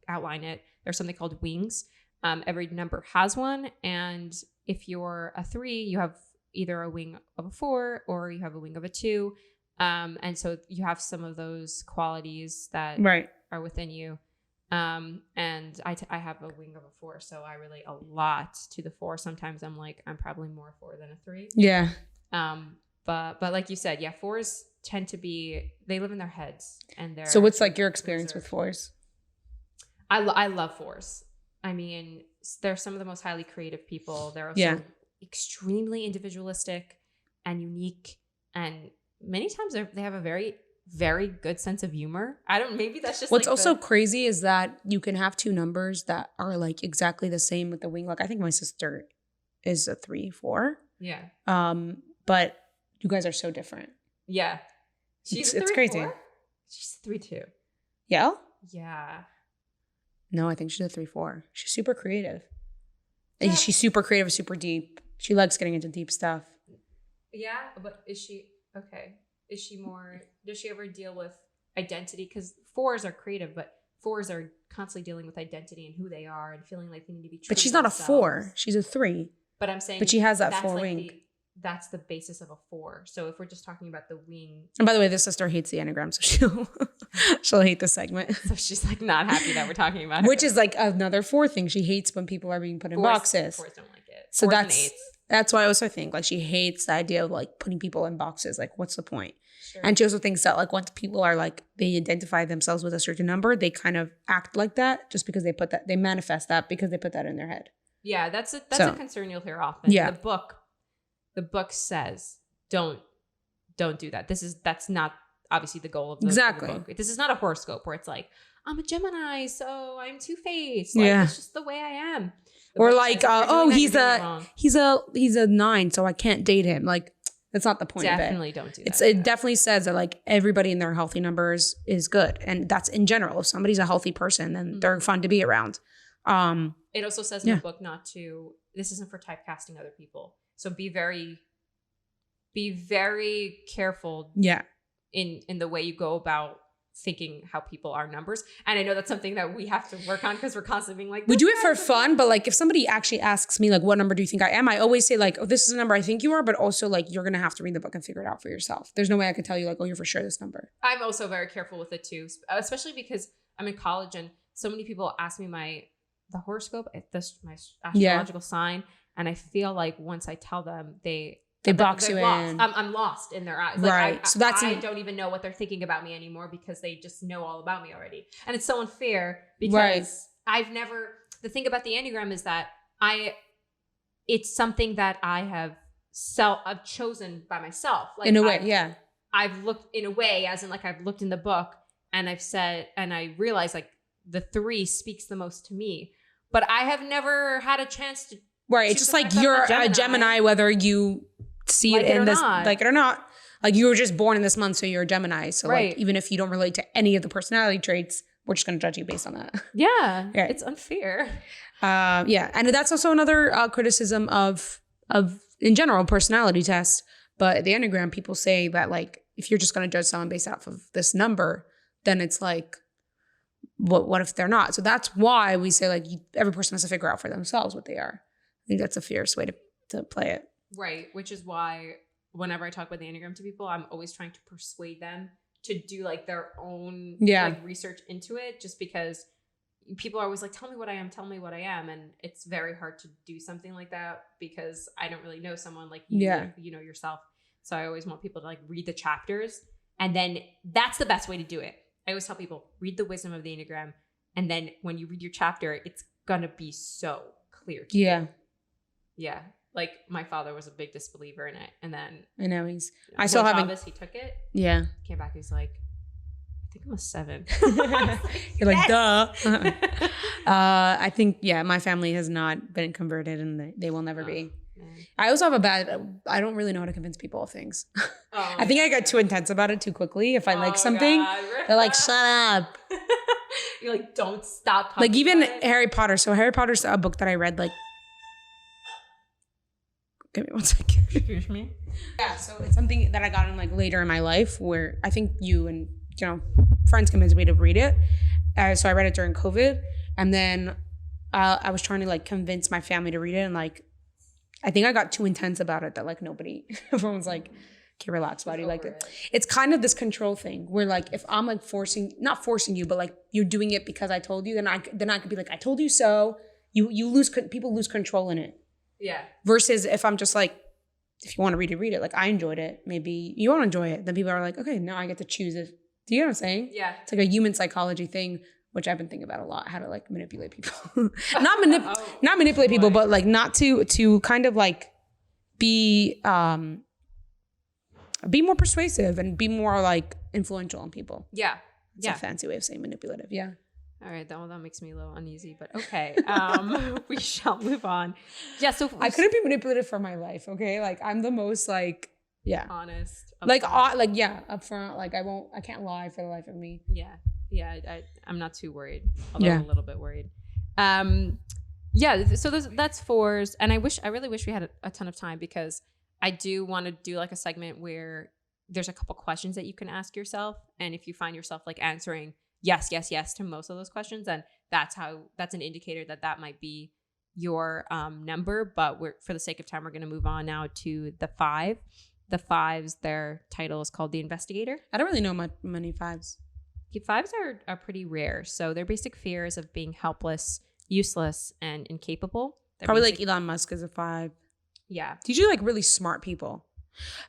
outline it. There's something called wings. Every number has one. And if you're a 3, you have either a wing of a 4 or you have a wing of a 2. And so you have some of those qualities that are within you. And I have a wing of a 4, so I relate a lot to the 4. Sometimes I'm like, I'm probably more a 4 than a 3. Yeah. But like you said, yeah, 4s tend to be, they live in their heads, and they're. So what's like your experience with 4s? I love 4s. I mean, they're some of the most highly creative people. They're also extremely individualistic and unique, and many times they have a very, very good sense of humor. Maybe that's just what's like also crazy is that you can have 2 numbers that are like exactly the same with the wing. Like I think my sister is a 3-4. Yeah. But you guys are so different. Yeah. It's crazy. She's a 3-2. Yeah? Yeah. No, I think she's a 3-4. She's super creative. Yeah. She's super creative, super deep. She likes getting into deep stuff. Yeah, but is she okay? Is she more? Does she ever deal with identity? Because 4s are creative, but 4s are constantly dealing with identity and who they are and feeling like they need to be true. But she's not a 4. She's a 3. But I'm saying, but she has that 4 wing. That's the basis of a 4. So if we're just talking about the wing. And by the way, this sister hates the Enneagram, so she'll hate this segment. So she's like not happy that we're talking about her. Which is like another 4 thing. She hates when people are being put in boxes. 4s don't like it. So 4s that's why I also think like she hates the idea of like putting people in boxes. Like what's the point? Sure. And she also thinks that like once people are like they identify themselves with a certain number, they kind of act like that just because they manifest that because they put that in their head. Yeah, that's a concern you'll hear often. Yeah. The book says don't do that. That's not obviously the goal of the book. This is not a horoscope where it's like, I'm a Gemini, so I'm two-faced. Like, it's just the way I am. Or like, he's a 9, so I can't date him. Like, that's not the point of it. Definitely don't do that. It definitely says that like everybody in their healthy numbers is good. And that's in general. If somebody's a healthy person, then they're fun to be around. It also says in the book this isn't for typecasting other people. So be very careful in the way you go about thinking how people are numbers. And I know that's something that we have to work on because we're constantly being like, we do it for fun, but like if somebody actually asks me like, what number do you think I am? I always say like, oh, this is a number I think you are, but also like, you're going to have to read the book and figure it out for yourself. There's no way I can tell you like, oh, you're for sure this number. I'm also very careful with it too, especially because I'm in college and so many people ask me the horoscope, my astrological sign. And I feel like once I tell them, they box you in. I'm lost in their eyes. Right. Like I don't even know what they're thinking about me anymore because they just know all about me already. And it's so unfair because the thing about the Enneagram is that it's something that I've chosen by myself. Like in a way, yeah. I've looked in a way as in like I've looked in the book and I've said, and I realized like the 3 speaks the most to me, but I have never had a chance to. Right. It's just like you're a Gemini, whether you see it in this, like it or not. Like you were just born in this month, so you're a Gemini. So like even if you don't relate to any of the personality traits, we're just going to judge you based on that. Yeah. Right. It's unfair. And that's also another criticism of in general personality tests. But the Enneagram, people say that like if you're just going to judge someone based off of this number, then it's like, what if they're not? So that's why we say like every person has to figure out for themselves what they are. I think that's a fierce way to play it. Right. Which is why whenever I talk about the Enneagram to people, I'm always trying to persuade them to do like their own like research into it, just because people are always like, tell me what I am. And it's very hard to do something like that because I don't really know someone like you, you know yourself. So I always want people to like read the chapters, and then that's the best way to do it. I always tell people, read the wisdom of the Enneagram. And then when you read your chapter, it's going to be so clear to you. Yeah. Like my father was a big disbeliever in it. And then I know I still haven't. He took it. Yeah. Came back. He's like, I think I'm a 7. You're like, duh. I think, my family has not been converted and they will never be. Man. I also have I don't really know how to convince people of things. I think I got too intense about it too quickly. If I like something, they're like, shut up. You're like, don't stop talking. Like even Harry Potter. So Harry Potter's a book that I read like, give me one second. Excuse me. Yeah, so it's something that I got in like later in my life where I think you and friends convinced me to read it. So I read it during COVID, and then I was trying to like convince my family to read it, and like I think I got too intense about it that like everyone's like okay, relax, buddy. Like it. it's kind of this control thing where like if I'm like not forcing you, but like you're doing it because I told you, then I could be like, I told you so. People lose control in it. Yeah. Versus if I'm just like, if you want to read it. Like I enjoyed it. Maybe you won't enjoy it. Then people are like, okay, now I get to choose it. Do you know what I'm saying? Yeah. It's like a human psychology thing, which I've been thinking about a lot, how to like manipulate people. not manipulate people, but like not to kind of like be more persuasive and be more like influential on people. Yeah. It's a fancy way of saying manipulative. Yeah. All right, that makes me a little uneasy, but okay. We shall move on. Yeah, so I couldn't be manipulative for my life, okay? Like I'm the most like, yeah. honest. Upfront. Like I can't lie for the life of me. Yeah. I'm not too worried, although I'm a little bit worried. So that's 4s, and I really wish we had a ton of time, because I do want to do like a segment where there's a couple questions that you can ask yourself, and if you find yourself like answering yes to most of those questions, then that's an indicator that might be your number. But for the sake of time, we're going to move on now to the 5. The 5s, their title is called The Investigator. I don't really know many 5s. 5s are pretty rare. So their basic fear is of being helpless, useless, and incapable. Probably like Elon Musk is a 5. Yeah. It's usually like really smart people.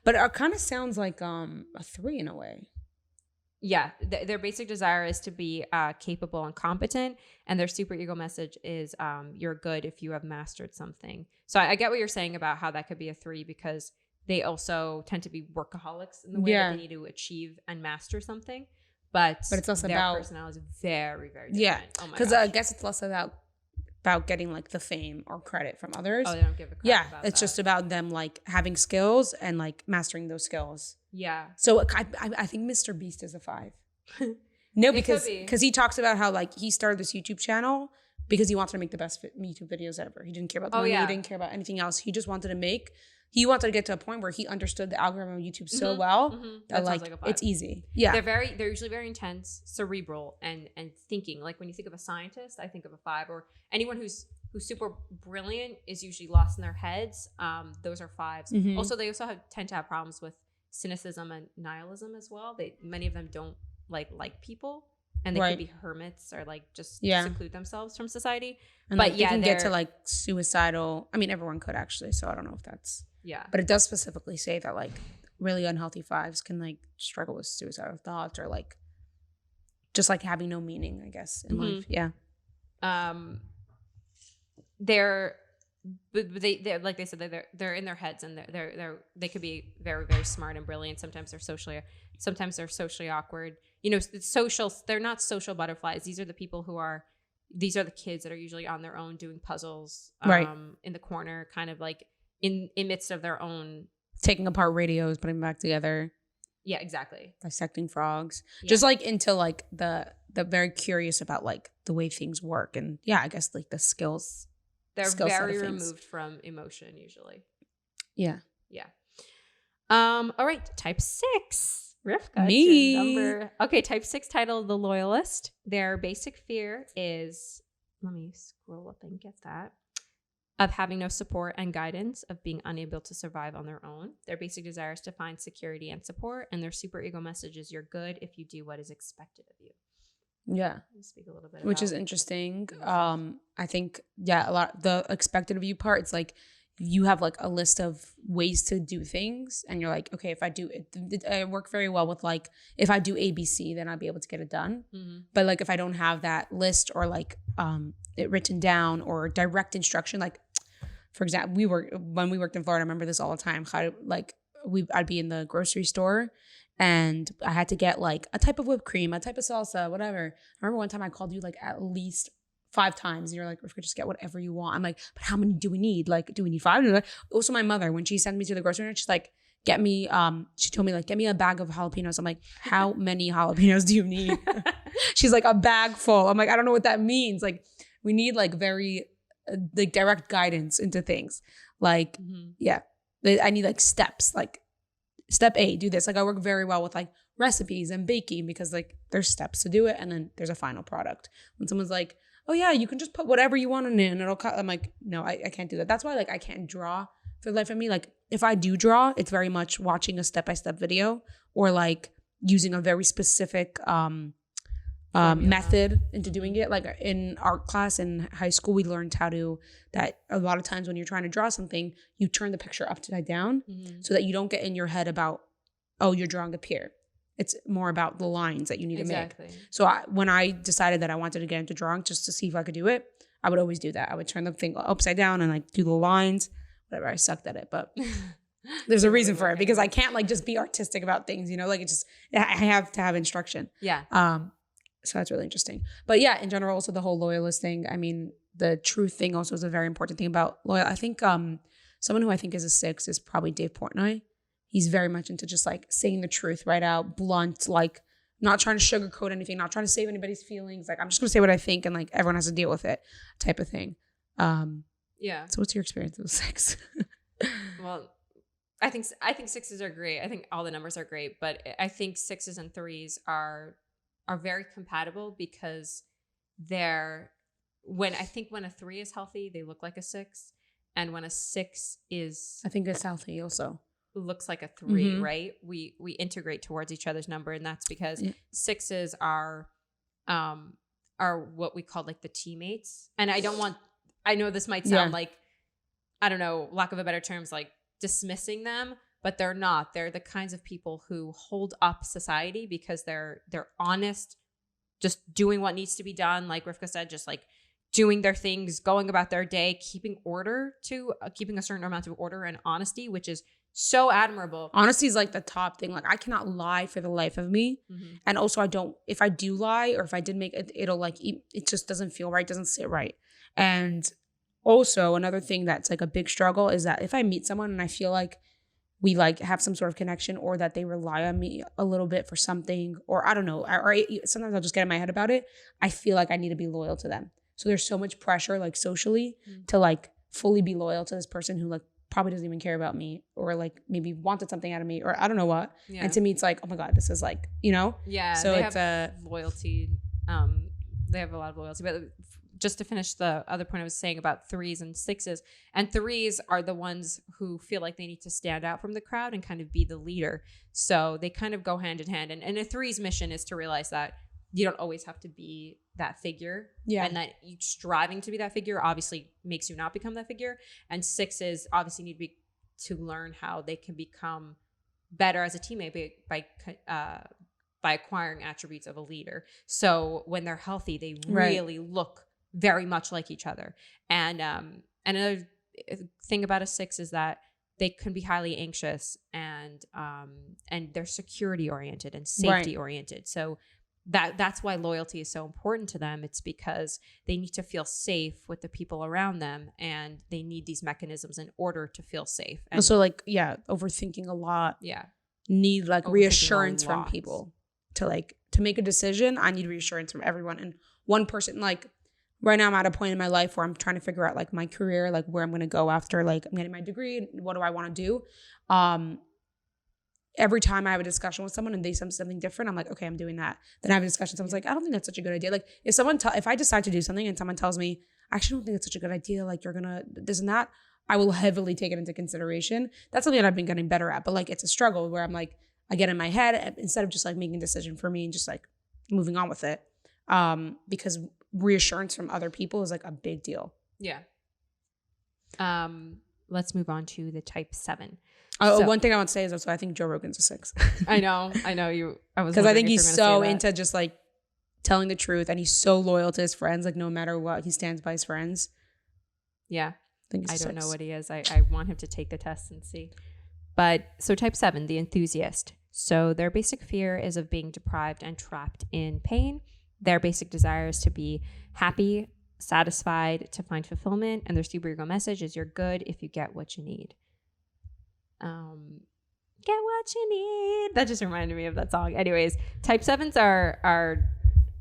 But it kind of sounds like a 3 in a way. Yeah, their basic desire is to be capable and competent, and their super ego message is you're good if you have mastered something. So I get what you're saying about how that could be a 3, because they also tend to be workaholics in the way that they need to achieve and master something. But it's also their about personality is very, very different. Yeah, because I guess it's less about getting like the fame or credit from others. Oh, they don't give a crap about it's that. just about them like having skills and like mastering those skills. Yeah. So I think Mr. Beast is a 5. No, because he talks about how like he started this YouTube channel because he wanted to make the best YouTube videos ever. He didn't care about the money. He didn't care about anything else. He just wanted to get to a point where he understood the algorithm of YouTube so well that like it's easy. Yeah. They're usually very intense, cerebral, and thinking. Like when you think of a scientist, I think of a 5, or anyone who's super brilliant is usually lost in their heads. Those are 5s. Mm-hmm. Also, they also tend to have problems with cynicism and nihilism as well. Many of them don't like people, and they could be hermits or like just seclude themselves from society. And but like, they can get to like suicidal. I mean, everyone could actually. So I don't know if that's but it does specifically say that like really unhealthy 5s can like struggle with suicidal thoughts or like just like having no meaning, I guess, in life. Yeah. They're like they said, they're in their heads, and they could be very, very smart and brilliant. Sometimes they're socially awkward. You know, they're not social butterflies. These are the kids that are usually on their own doing puzzles in the corner, kind of like in midst of their own, taking apart radios, putting them back together. Yeah, exactly. Dissecting frogs. Yeah. Just like into like the very curious about like the way things work, and I guess like the skills. They're very removed from emotion usually. Yeah. All right, type 6. Rivka, me. Number. Okay, type 6, titled The Loyalist. Their basic fear is, let me scroll up and get that, of having no support and guidance, of being unable to survive on their own. Their basic desire is to find security and support, and their super ego message is you're good if you do what is expected of you. Yeah. Speak a little bit which is interesting. I think, a lot, the expected of you part, it's like you have like a list of ways to do things, and you're like, okay, if I do it, I work very well with like, if I do ABC, then I'll be able to get it done. Mm-hmm. But like, if I don't have that list or like it written down or direct instruction, like for example, when we worked in Florida, I remember this all the time. I'd be in the grocery store, and I had to get like a type of whipped cream, a type of salsa, whatever. I remember one time I called you like at least 5 times, and you're like, we could just get whatever you want. I'm like, but how many do we need? Like, do we need 5? Also, my mother, when she sent me to the grocery store, she's like, she told me like, get me a bag of jalapenos. I'm like, how many jalapenos do you need? She's like, a bag full. I'm like, I don't know what that means. Like, we need like very like direct guidance into things. Like, I need like steps, like step A, do this. Like I work very well with like recipes and baking, because like there's steps to do it, and then there's a final product. When someone's like, oh yeah, you can just put whatever you want in it and it'll cut, I'm like, no, I can't do that. That's why like I can't draw for the life of me, like if I do draw, it's very much watching a step-by-step video or like using a very specific method into doing it. Like in art class in high school, we learned that a lot of times when you're trying to draw something, you turn the picture upside down so that you don't get in your head about, oh, you're drawing a pier. It's more about the lines that you need to make. So when I decided that I wanted to get into drawing just to see if I could do it, I would always do that. I would turn the thing upside down and like do the lines, whatever. I sucked at it, but there's a reason for it because I can't like just be artistic about things, you know, like I have to have instruction. Yeah. So that's really interesting. But yeah, in general, also the whole loyalist thing. I mean, the truth thing also is a very important thing about loyal. I think someone who I think is a 6 is probably Dave Portnoy. He's very much into just like saying the truth right out, blunt, like not trying to sugarcoat anything, not trying to save anybody's feelings. Like I'm just gonna say what I think and like everyone has to deal with it type of thing. Yeah. So what's your experience with 6? Well, I think 6s are great. I think all the numbers are great, but I think 6s and 3s are very compatible because when a 3 is healthy, they look like a 6, and when a 6 is, I think it's healthy also. Looks like a 3, right? We integrate towards each other's number, and that's because 6s are what we call like the teammates. And I know this might sound like, I don't know, lack of a better terms, like dismissing them, but they're not. They're the kinds of people who hold up society because they're honest, just doing what needs to be done. Like Rivka said, just like doing their things, going about their day, keeping a certain amount of order and honesty, which is so admirable. Honesty is like the top thing. Like I cannot lie for the life of me. And also if I do lie or if I did make it, it'll like, it just doesn't feel right. Doesn't sit right. And also another thing that's like a big struggle is that if I meet someone and I feel like we like have some sort of connection or that they rely on me a little bit for something, or I don't know, or sometimes I'll just get in my head about it. I feel like I need to be loyal to them. So there's so much pressure like socially to like fully be loyal to this person who like probably doesn't even care about me or like maybe wanted something out of me or I don't know what. Yeah. And to me, it's like, oh my God, this is like, you know? Yeah. So it's loyalty. They have a lot of loyalty, but just to finish the other point I was saying about 3s and 6s, and 3s are the ones who feel like they need to stand out from the crowd and kind of be the leader. So they kind of go hand in hand. And a 3's mission is to realize that you don't always have to be that figure. Yeah. And that you striving to be that figure obviously makes you not become that figure. And 6s obviously need to learn how they can become better as a teammate by acquiring attributes of a leader. So when they're healthy, they really look very much like each other. And another thing about a 6 is that they can be highly anxious and they're security oriented and safety oriented. So that's why loyalty is so important to them. It's because they need to feel safe with the people around them, and they need these mechanisms in order to feel safe. And also, like, overthinking a lot. Yeah, need like reassurance from people to make a decision. I need reassurance from everyone, and one person. Like right now, I'm at a point in my life where I'm trying to figure out like my career, like where I'm going to go after. Like I'm getting my degree. What do I want to do? Every time I have a discussion with someone and they say something different, I'm like, okay, I'm doing that. Then I have a discussion. Someone's like, I don't think that's such a good idea. Like if I decide to do something and someone tells me, I actually don't think it's such a good idea. Like you're going to this and that, I will heavily take it into consideration. That's something that I've been getting better at. But like, it's a struggle where I'm like, I get in my head instead of just like making a decision for me and just like moving on with it. Because reassurance from other people is like a big deal. Yeah. Let's move on to the type 7. One thing I want to say is also I think Joe Rogan's a 6. I know you. Because I think he's so into just like telling the truth, and he's so loyal to his friends. Like no matter what, he stands by his friends. Yeah, I don't know what he is. I want him to take the test and see. But so type 7, the enthusiast. So their basic fear is of being deprived and trapped in pain. Their basic desire is to be happy, satisfied, to find fulfillment, and their superego message is you're good if you get what you need. Get what you need. That just reminded me of that song. Anyways, type 7s are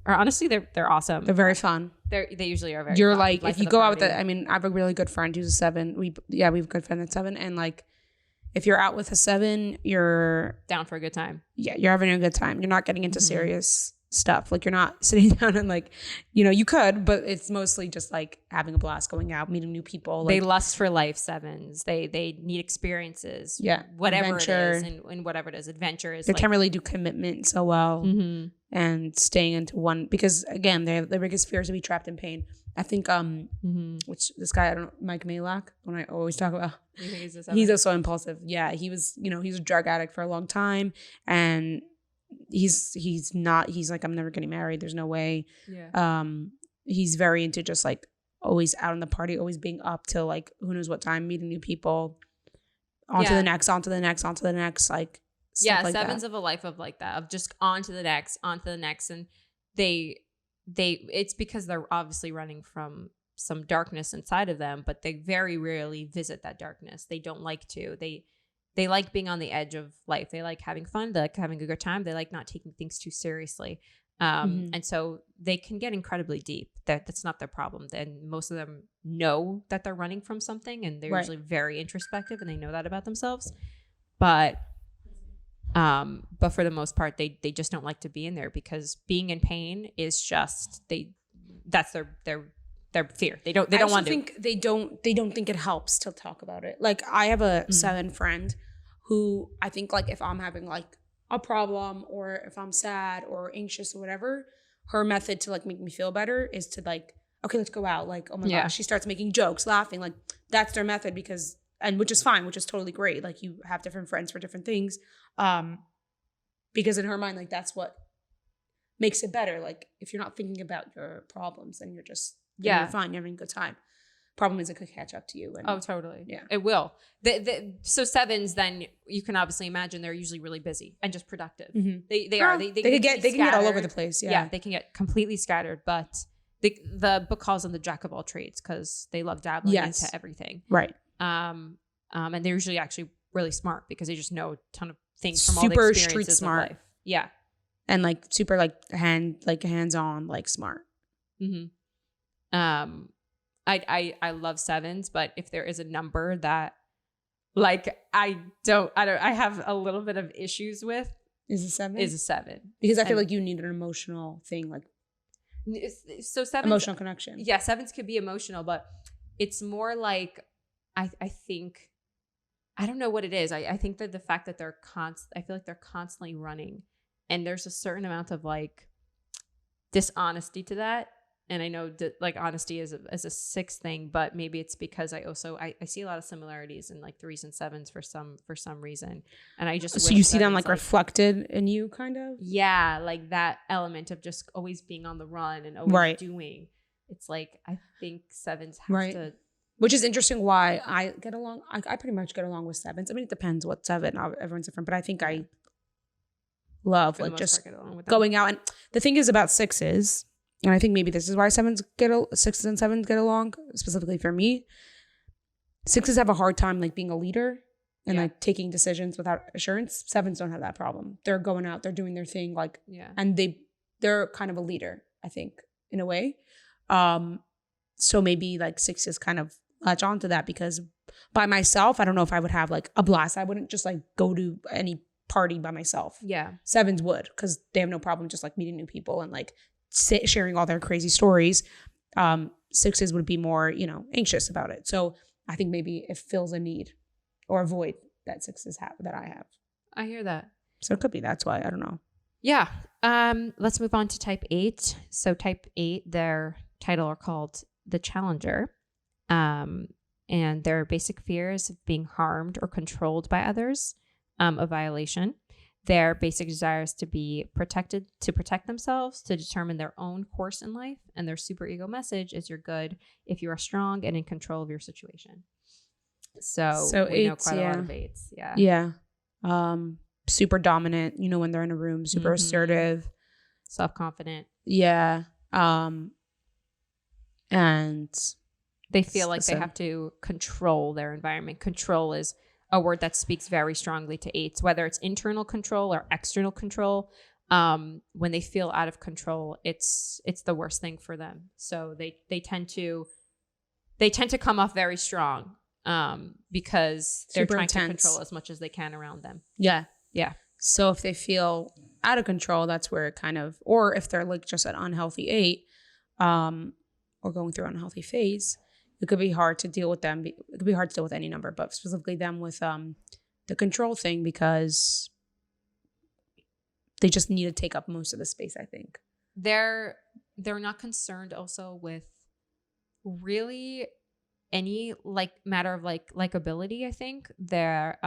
honestly they're awesome. They're very fun. They usually are very. You're fun. Like if you go out with I have a really good friend who's a 7. We have a good friend that's 7, and like if you're out with a 7, you're down for a good time. Yeah, you're having a good time. You're not getting into serious stuff. Like you're not sitting down and like, you know, you could, but it's mostly just like having a blast, going out, meeting new people. Like, they lust for life, sevens. They need experiences. Yeah. Whatever Adventure. it is, and whatever it is, adventure is. They can't really do commitment so well, and staying into one, because again, their biggest fear is to be trapped in pain. I think which this guy, I don't know, Mike Malak, when I always talk about, You think he's also impulsive. Yeah, he was, you know, he's a drug addict for a long time, and he's like, I'm never getting married, there's no way. Yeah. He's very into just like always out on the party, always being up till like who knows what time, meeting new people, on to the next, like stuff like sevens that. of a life of like that, of just on to the next, and they it's because they're obviously running from some darkness inside of them, but they very rarely visit that darkness. They don't like to. They like being on the edge of life. They like having fun. They like having a good time. They like not taking things too seriously. And so they can get incredibly deep. That's not their problem. And most of them know that they're running from something, and they're usually very introspective, and they know that about themselves. But for the most part, they just don't like to be in there, because being in pain is just that's their fear. They don't want to. They don't think it helps to talk about it. Like I have a 7 friend who I think like if I'm having like a problem, or if I'm sad or anxious or whatever, her method to like make me feel better is to like, okay, let's go out. Like, oh my gosh, she starts making jokes, laughing. Like that's their method, because, and which is fine, which is totally great. Like you have different friends for different things. Because in her mind, like that's what makes it better. Like if you're not thinking about your problems, then you're just, you're fine, you're having a good time. Problem is it could catch up to you. And, totally. Yeah. It will. So sevens, then you can obviously imagine they're usually really busy and just productive. They can get all over the place. Yeah. They can get completely scattered, but the book calls them the jack of all trades, because they love dabbling into everything. Right. And they're usually actually really smart, because they just know a ton of things from all the super experiences street smart. of life. Yeah. And like super like hands-on, like smart. I love sevens, but if there is a number that like I have a little bit of issues with, is a 7. Because I feel like you need an emotional thing, like so sevens, emotional connection. Yeah, sevens could be emotional, but it's more like I think, I don't know what it is. I think that the fact that I feel like they're constantly running, and there's a certain amount of like dishonesty to that. And I know that like honesty is a 6 thing, but maybe it's because I see a lot of similarities in like 3s and 7s for some reason. And I just, so you see them like reflected in you kind of? Yeah. Like that element of just always being on the run and always doing. It's like, I think 7s have to. Which is interesting why I get along. I pretty much get along with 7s. I mean, it depends what 7. Everyone's different, but I think I love like just going out. And the thing is about 6s, and I think maybe this is why 6s and 7s get along, specifically for me. 6s have a hard time like being a leader and like taking decisions without assurance. 7s don't have that problem. They're going out, they're doing their thing, like, and they're kind of a leader, I think, in a way. So maybe like 6s kind of latch onto that, because by myself, I don't know if I would have like a blast. I wouldn't just like go to any party by myself. Yeah. 7s would, because they have no problem just like meeting new people and like sharing all their crazy stories. 6s would be more, anxious about it. So I think maybe it fills a need or a void that 6s have, that I have. I hear that. So it could be that's why. I don't know. Yeah. Let's move on to type 8. So type 8, their title are called The Challenger. And their basic fears of being harmed or controlled by others, a violation. Their basic desires to be protected, to protect themselves, to determine their own course in life. And their superego message is you're good if you are strong and in control of your situation. So we know quite a lot of 8s. Yeah. Yeah. Super dominant, when they're in a room, super assertive. Self-confident. Yeah. And they feel like they have to control their environment. Control is a word that speaks very strongly to 8s, whether it's internal control or external control. When they feel out of control, it's the worst thing for them. So they tend to come off very strong, because they're trying to control as much as they can around them. Yeah. Yeah. So if they feel out of control, that's where it kind of, or if they're like just an unhealthy 8, or going through an unhealthy phase, it could be hard to deal with them. It could be hard to deal with any number, but specifically them with the control thing, because they just need to take up most of the space, I think. They're not concerned also with really any like matter of like likability. I think their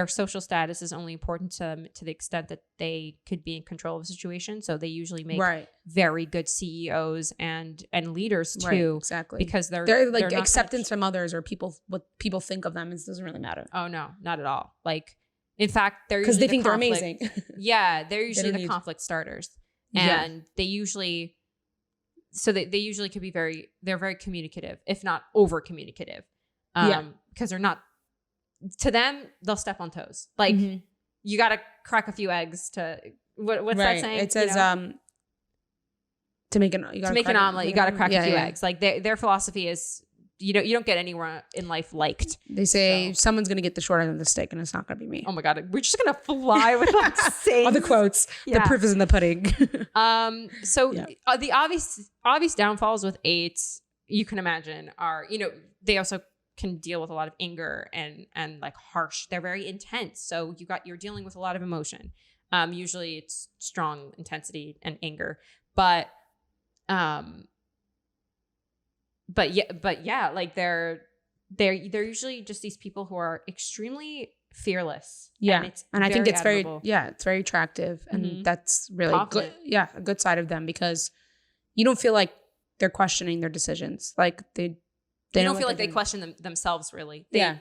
social status is only important to them to the extent that they could be in control of a situation. So they usually make very good CEOs and leaders too. Right, exactly. Because they're like they're acceptance from others or what people think of them, it doesn't really matter. Oh no, not at all. Like, in fact, they're because usually they think they're conflict. amazing. Yeah, they're usually the conflict starters, and they usually could be they're very communicative, if not over communicative. Because they're not. To them, they'll step on toes. Like, you got to crack a few eggs to what's that saying? It says to make an omelet, you got to crack a few eggs. Like their philosophy is you don't get anywhere in life liked. They say someone's gonna get the short end of the stick, and it's not gonna be me. Oh my god, we're just gonna fly with like sayings. All the quotes. Yeah. The proof is in the pudding. The obvious downfalls with 8s, you can imagine, are they also can deal with a lot of anger and like harsh. They're very intense. So you're dealing with a lot of emotion. Usually it's strong intensity and anger, but yeah, like they're usually just these people who are extremely fearless. Yeah. And I think it's admirable. It's very attractive. And that's really confident. Good. Yeah. A good side of them, because you don't feel like they're questioning their decisions. Like they don't feel like they question themselves really. They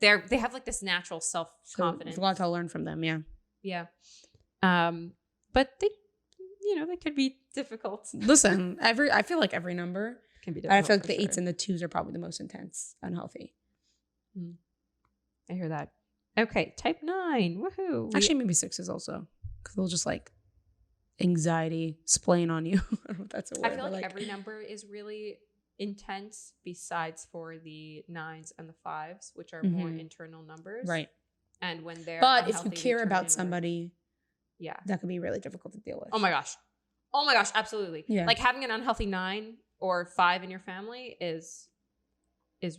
have like this natural self-confidence. So there's a lot to learn from them. Yeah. Yeah. But they could be difficult. Listen, I feel like every number can be difficult. I feel like the 8s and the 2s are probably the most intense, unhealthy. I hear that. Okay. Type 9. Woohoo. Actually, maybe 6s also, because they'll just like anxiety splaying on you. I don't know if that's a word. I feel like every number is really intense besides for the 9s and the 5s, which are more internal numbers. Right. And when they're But if you care about somebody, yeah, that could be really difficult to deal with. Oh my gosh, absolutely. Yeah. Like having an unhealthy 9 or 5 in your family is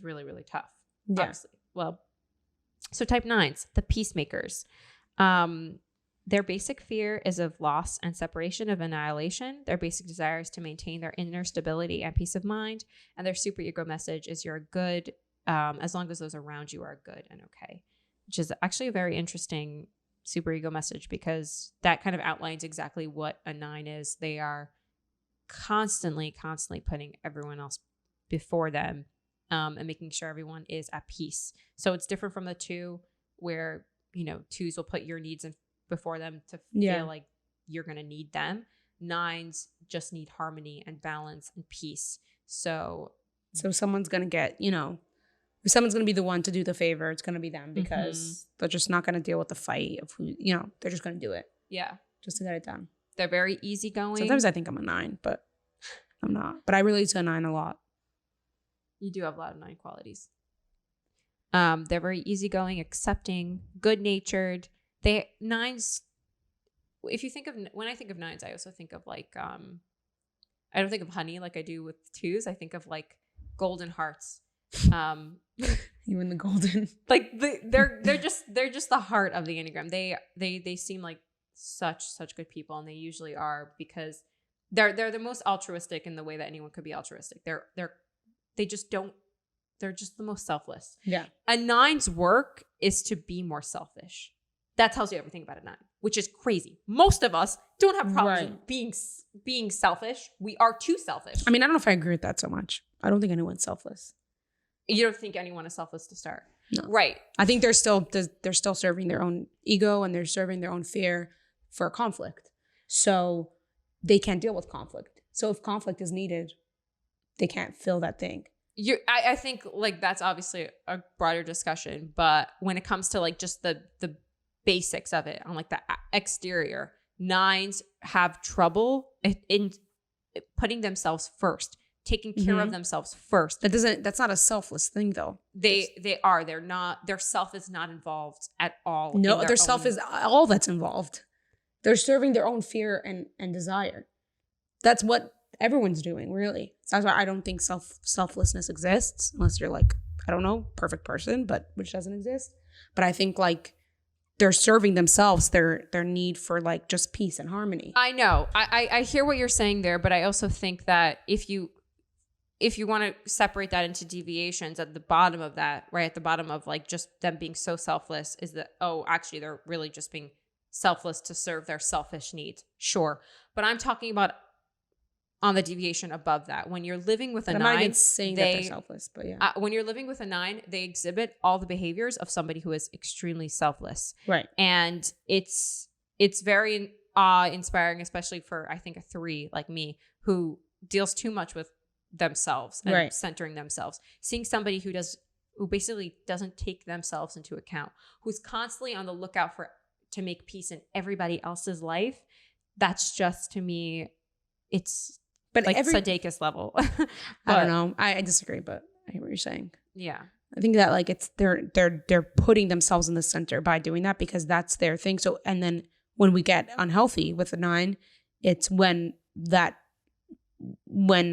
really, really tough. Yeah. Obviously. Well, so type 9s, the Peacemakers. Their basic fear is of loss and separation, of annihilation. Their basic desire is to maintain their inner stability and peace of mind. And their superego message is you're good as long as those around you are good and okay, which is actually a very interesting superego message, because that kind of outlines exactly what a 9 is. They are constantly putting everyone else before them and making sure everyone is at peace. So it's different from the 2, where 2s will put your needs in before them to feel like you're going to need them. 9s just need harmony and balance and peace. So someone's going to get, if someone's going to be the one to do the favor, it's going to be them, because they're just not going to deal with the fight of who, they're just going to do it. Yeah. Just to get it done. They're very easygoing. Sometimes I think I'm a 9, but I'm not. But I relate to a 9 a lot. You do have a lot of 9 qualities. They're very easygoing, accepting, good-natured. 9s, when I think of 9s, I also think of like, I don't think of honey like I do with 2s. I think of like golden hearts. You and the golden. Like they're just the heart of the Enneagram. They seem like such good people, and they usually are, because they're the most altruistic in the way that anyone could be altruistic. They're just the most selfless. Yeah. A 9's work is to be more selfish. That tells you everything about a 9, which is crazy. Most of us don't have problems with being selfish. We are too selfish. I mean, I don't know if I agree with that so much. I don't think anyone's selfless. You don't think anyone is selfless to start? No. Right. I think they're still serving their own ego, and they're serving their own fear for conflict. So they can't deal with conflict. So if conflict is needed, they can't fill that thing. I think like that's obviously a broader discussion, but when it comes to like just the basics of it on like the exterior, 9s have trouble in putting themselves first, taking care of themselves first. That's not a selfless thing though. They're not, their self is not involved at all. No, their self is all that's involved. They're serving their own fear and desire. That's what everyone's doing, really. So that's why I don't think selflessness exists unless you're like, I don't know, perfect person, but which doesn't exist. But I think like they're serving themselves, their need for like just peace and harmony. I know. I hear what you're saying there, but I also think that if you want to separate that into deviations at the bottom of that, right at the bottom of like just them being so selfless, is that, oh, actually they're really just being selfless to serve their selfish needs. Sure. But I'm talking about on the deviation above that. When you're living with a 9, I'm not even saying that they're selfless, but yeah. When you're living with a 9, they exhibit all the behaviors of somebody who is extremely selfless. Right. And it's very inspiring, especially for, I think, a 3 like me, who deals too much with themselves and centering themselves. Seeing somebody who basically doesn't take themselves into account, who's constantly on the lookout to make peace in everybody else's life. That's just, to me, it's like Sudeikis level. I don't know. I disagree, but I hear what you're saying. Yeah. I think that like it's they're putting themselves in the center by doing that because that's their thing. So, and then when we get unhealthy with a 9, it's when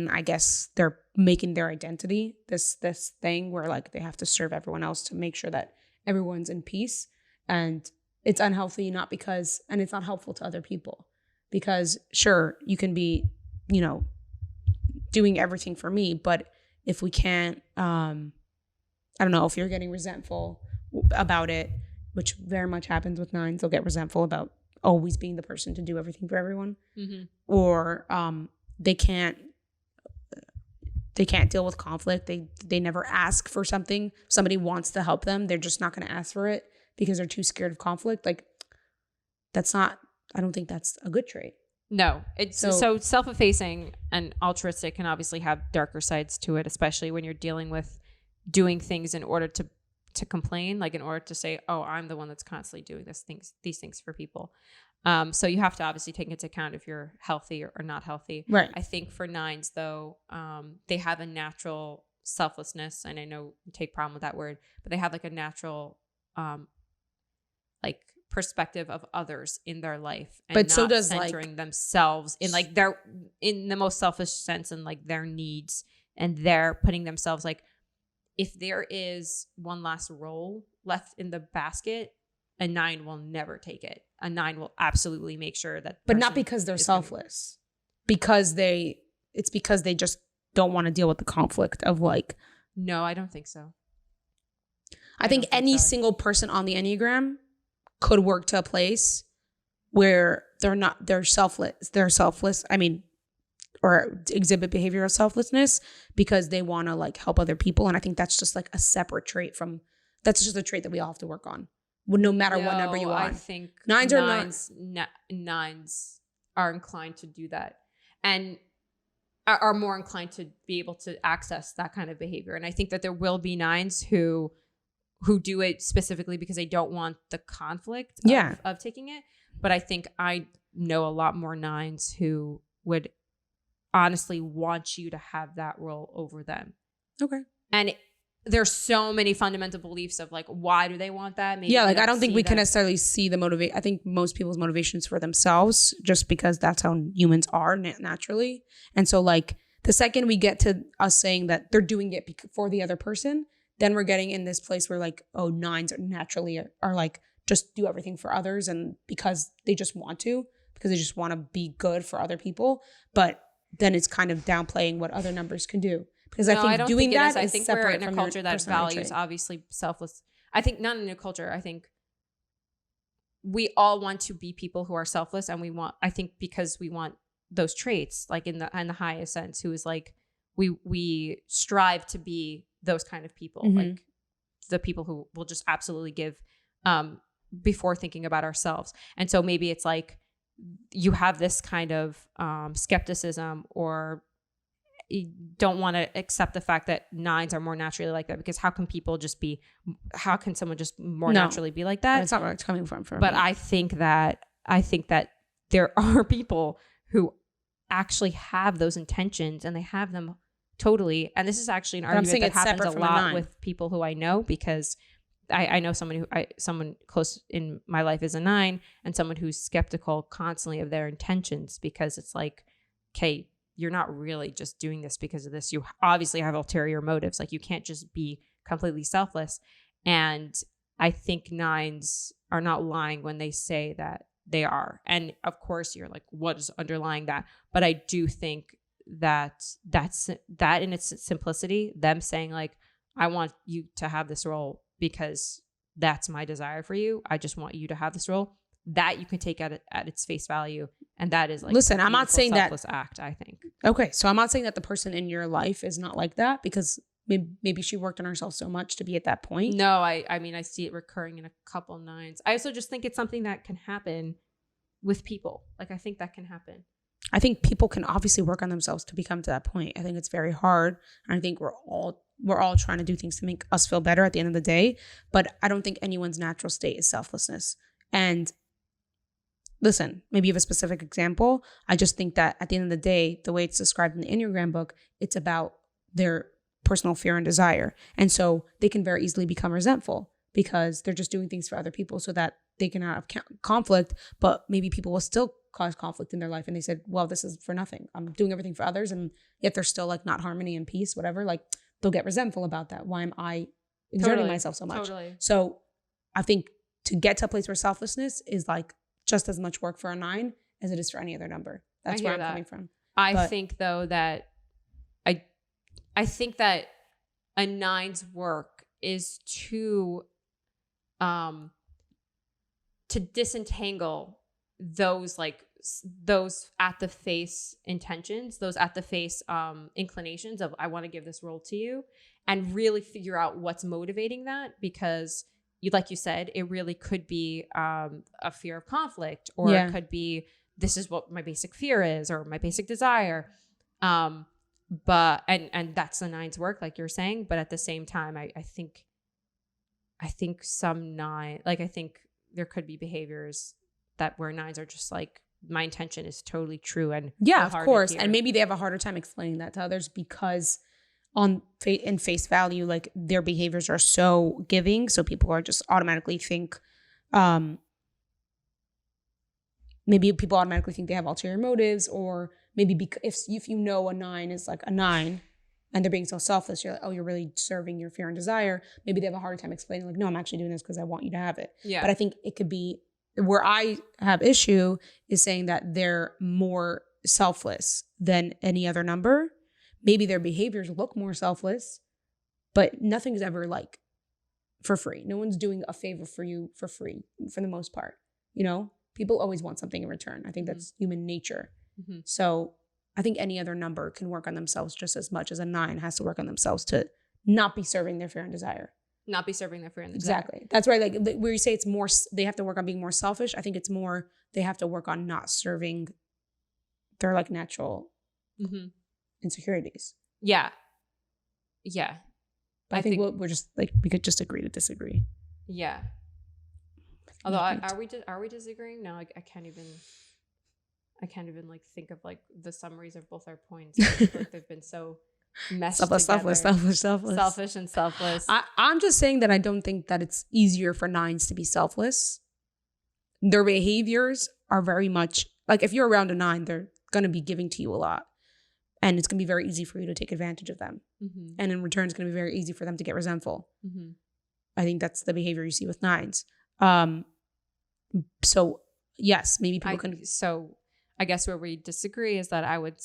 I guess they're making their identity this thing where like they have to serve everyone else to make sure that everyone's in peace. And it's unhealthy, and it's not helpful to other people. Because sure, you can be, doing everything for me, but if we can't, I don't know, if you're getting resentful about it, which very much happens with 9s, they'll get resentful about always being the person to do everything for everyone, or they can't deal with conflict. They never ask for something. If somebody wants to help them, they're just not going to ask for it because they're too scared of conflict. Like I don't think that's a good trait. No, it's so self-effacing and altruistic can obviously have darker sides to it, especially when you're dealing with doing things in order to complain, like in order to say, oh, I'm the one that's constantly doing these things for people. So you have to obviously take into account if you're healthy or not healthy. Right. I think for 9s though, they have a natural selflessness, and I know you take problem with that word, but they have like a natural, like perspective of others in their life, and but not so does centering themselves in like their, in the most selfish sense, and like their needs, and they're putting themselves like, if there is one last roll left in the basket, a 9 will never take it. A 9 will absolutely make sure that. But not because they're selfless, because it's because they just don't want to deal with the conflict of like. No, I don't think so. I think any single person on the Enneagram could work to a place where they're selfless. I mean, or exhibit behavior of selflessness because they want to like help other people. And I think that's just like a separate trait that's just a trait that we all have to work on. No matter what number you are. I think nines are inclined to do that and are more inclined to be able to access that kind of behavior. And I think that there will be 9s who do it specifically because they don't want the conflict of taking it. But I think I know a lot more 9s who would honestly want you to have that role over them. Okay. And there's so many fundamental beliefs of like, why do they want that? Maybe I don't think we can necessarily see the motivation. I think most people's motivations for themselves, just because that's how humans are naturally. And so like the second we get to us saying that they're doing it for the other person, then we're getting in this place where like, oh, 9s naturally are like, just do everything for others. And because they just want to be good for other people. But then it's kind of downplaying what other numbers can do. Because I think doing that is separate. I think we're in a culture that values obviously selfless. I think not in a culture. I think we all want to be people who are selfless, and I think because we want those traits, like in the highest sense, who is like we strive to be those kind of people, like the people who will just absolutely give before thinking about ourselves. And so maybe it's like you have this kind of skepticism, or you don't want to accept the fact that 9s are more naturally like that, because how can someone just more naturally be like that? That's not where it's coming from. But I think that there are people who actually have those intentions, and they have them totally. And this is actually an argument that happens a lot with people who I know, because I know someone close in my life is a 9, and someone who's skeptical constantly of their intentions, because it's like, okay, you're not really just doing this because of this. You obviously have ulterior motives. Like, you can't just be completely selfless. And I think 9s are not lying when they say that they are. And of course you're like, what is underlying that? But I do think that that in its simplicity, them saying like, I want you to have this role because that's my desire for you. I just want you to have this role. That you can take at its face value. And that is like, listen, I'm not saying that selfless act, I think. Okay. So I'm not saying that the person in your life is not like that, because maybe she worked on herself so much to be at that point. No, I mean, I see it recurring in a couple 9s. I also just think it's something that can happen with people. Like, I think that can happen. I think people can obviously work on themselves to become to that point. I think it's very hard. And I think we're all trying to do things to make us feel better at the end of the day. But I don't think anyone's natural state is selflessness. And listen, maybe you have a specific example. I just think that at the end of the day, the way it's described in the Enneagram book, it's about their personal fear and desire. And so they can very easily become resentful because they're just doing things for other people so that they can have conflict, but maybe people will still cause conflict in their life. And they said, well, this is for nothing. I'm doing everything for others. And yet they're still like not harmony and peace, whatever. Like, they'll get resentful about that. Why am I exerting myself so much? Totally. So I think to get to a place where selflessness is like just as much work for a 9 as it is for any other number. That's where I'm coming from. I think though that I think that a 9's work is to disentangle those at the face intentions, those at the face inclinations of, I want to give this role to you, and really figure out what's motivating that. Because like you said, it really could be a fear of conflict, or it could be, this is what my basic fear is, or my basic desire. But that's the 9's work, like you're saying. But at the same time, I think some 9, like, I think there could be behaviors that where 9s are just like, my intention is totally true. And yeah, of course. And maybe they have a harder time explaining that to others because in face value, like, their behaviors are so giving. So people are just automatically think, maybe people automatically think they have ulterior motives, or maybe because if you know a 9 is like a 9 and they're being so selfless, you're like, oh, you're really serving your fear and desire. Maybe they have a harder time explaining like, no, I'm actually doing this because I want you to have it. Yeah. But I think it could be where I have issue is saying that they're more selfless than any other number. Maybe their behaviors look more selfless, but nothing's ever like for free. No one's doing a favor for you for free for the most part. You know, people always want something in return. I think that's human nature. Mm-hmm. So I think any other number can work on themselves just as much as a 9 has to work on themselves to not be serving their fear and desire. Not be serving their fear and desire. Exactly. That's right. Like, where you say it's more, they have to work on being more selfish. I think it's more, they have to work on not serving their like natural insecurities. Yeah. Yeah. But I think we're just like, we could just agree to disagree. Yeah. Although are we disagreeing? No, I can't even like think of like the summaries of both our points. I feel like they've been so meshed together. Selfish and selfless. I'm just saying that I don't think that it's easier for 9s to be selfless. Their behaviors are very much like, if you're around a 9, they're going to be giving to you a lot. And it's going to be very easy for you to take advantage of them. Mm-hmm. And in return, it's going to be very easy for them to get resentful. Mm-hmm. I think that's the behavior you see with 9s. So yes, maybe people can. So I guess where we disagree is that I would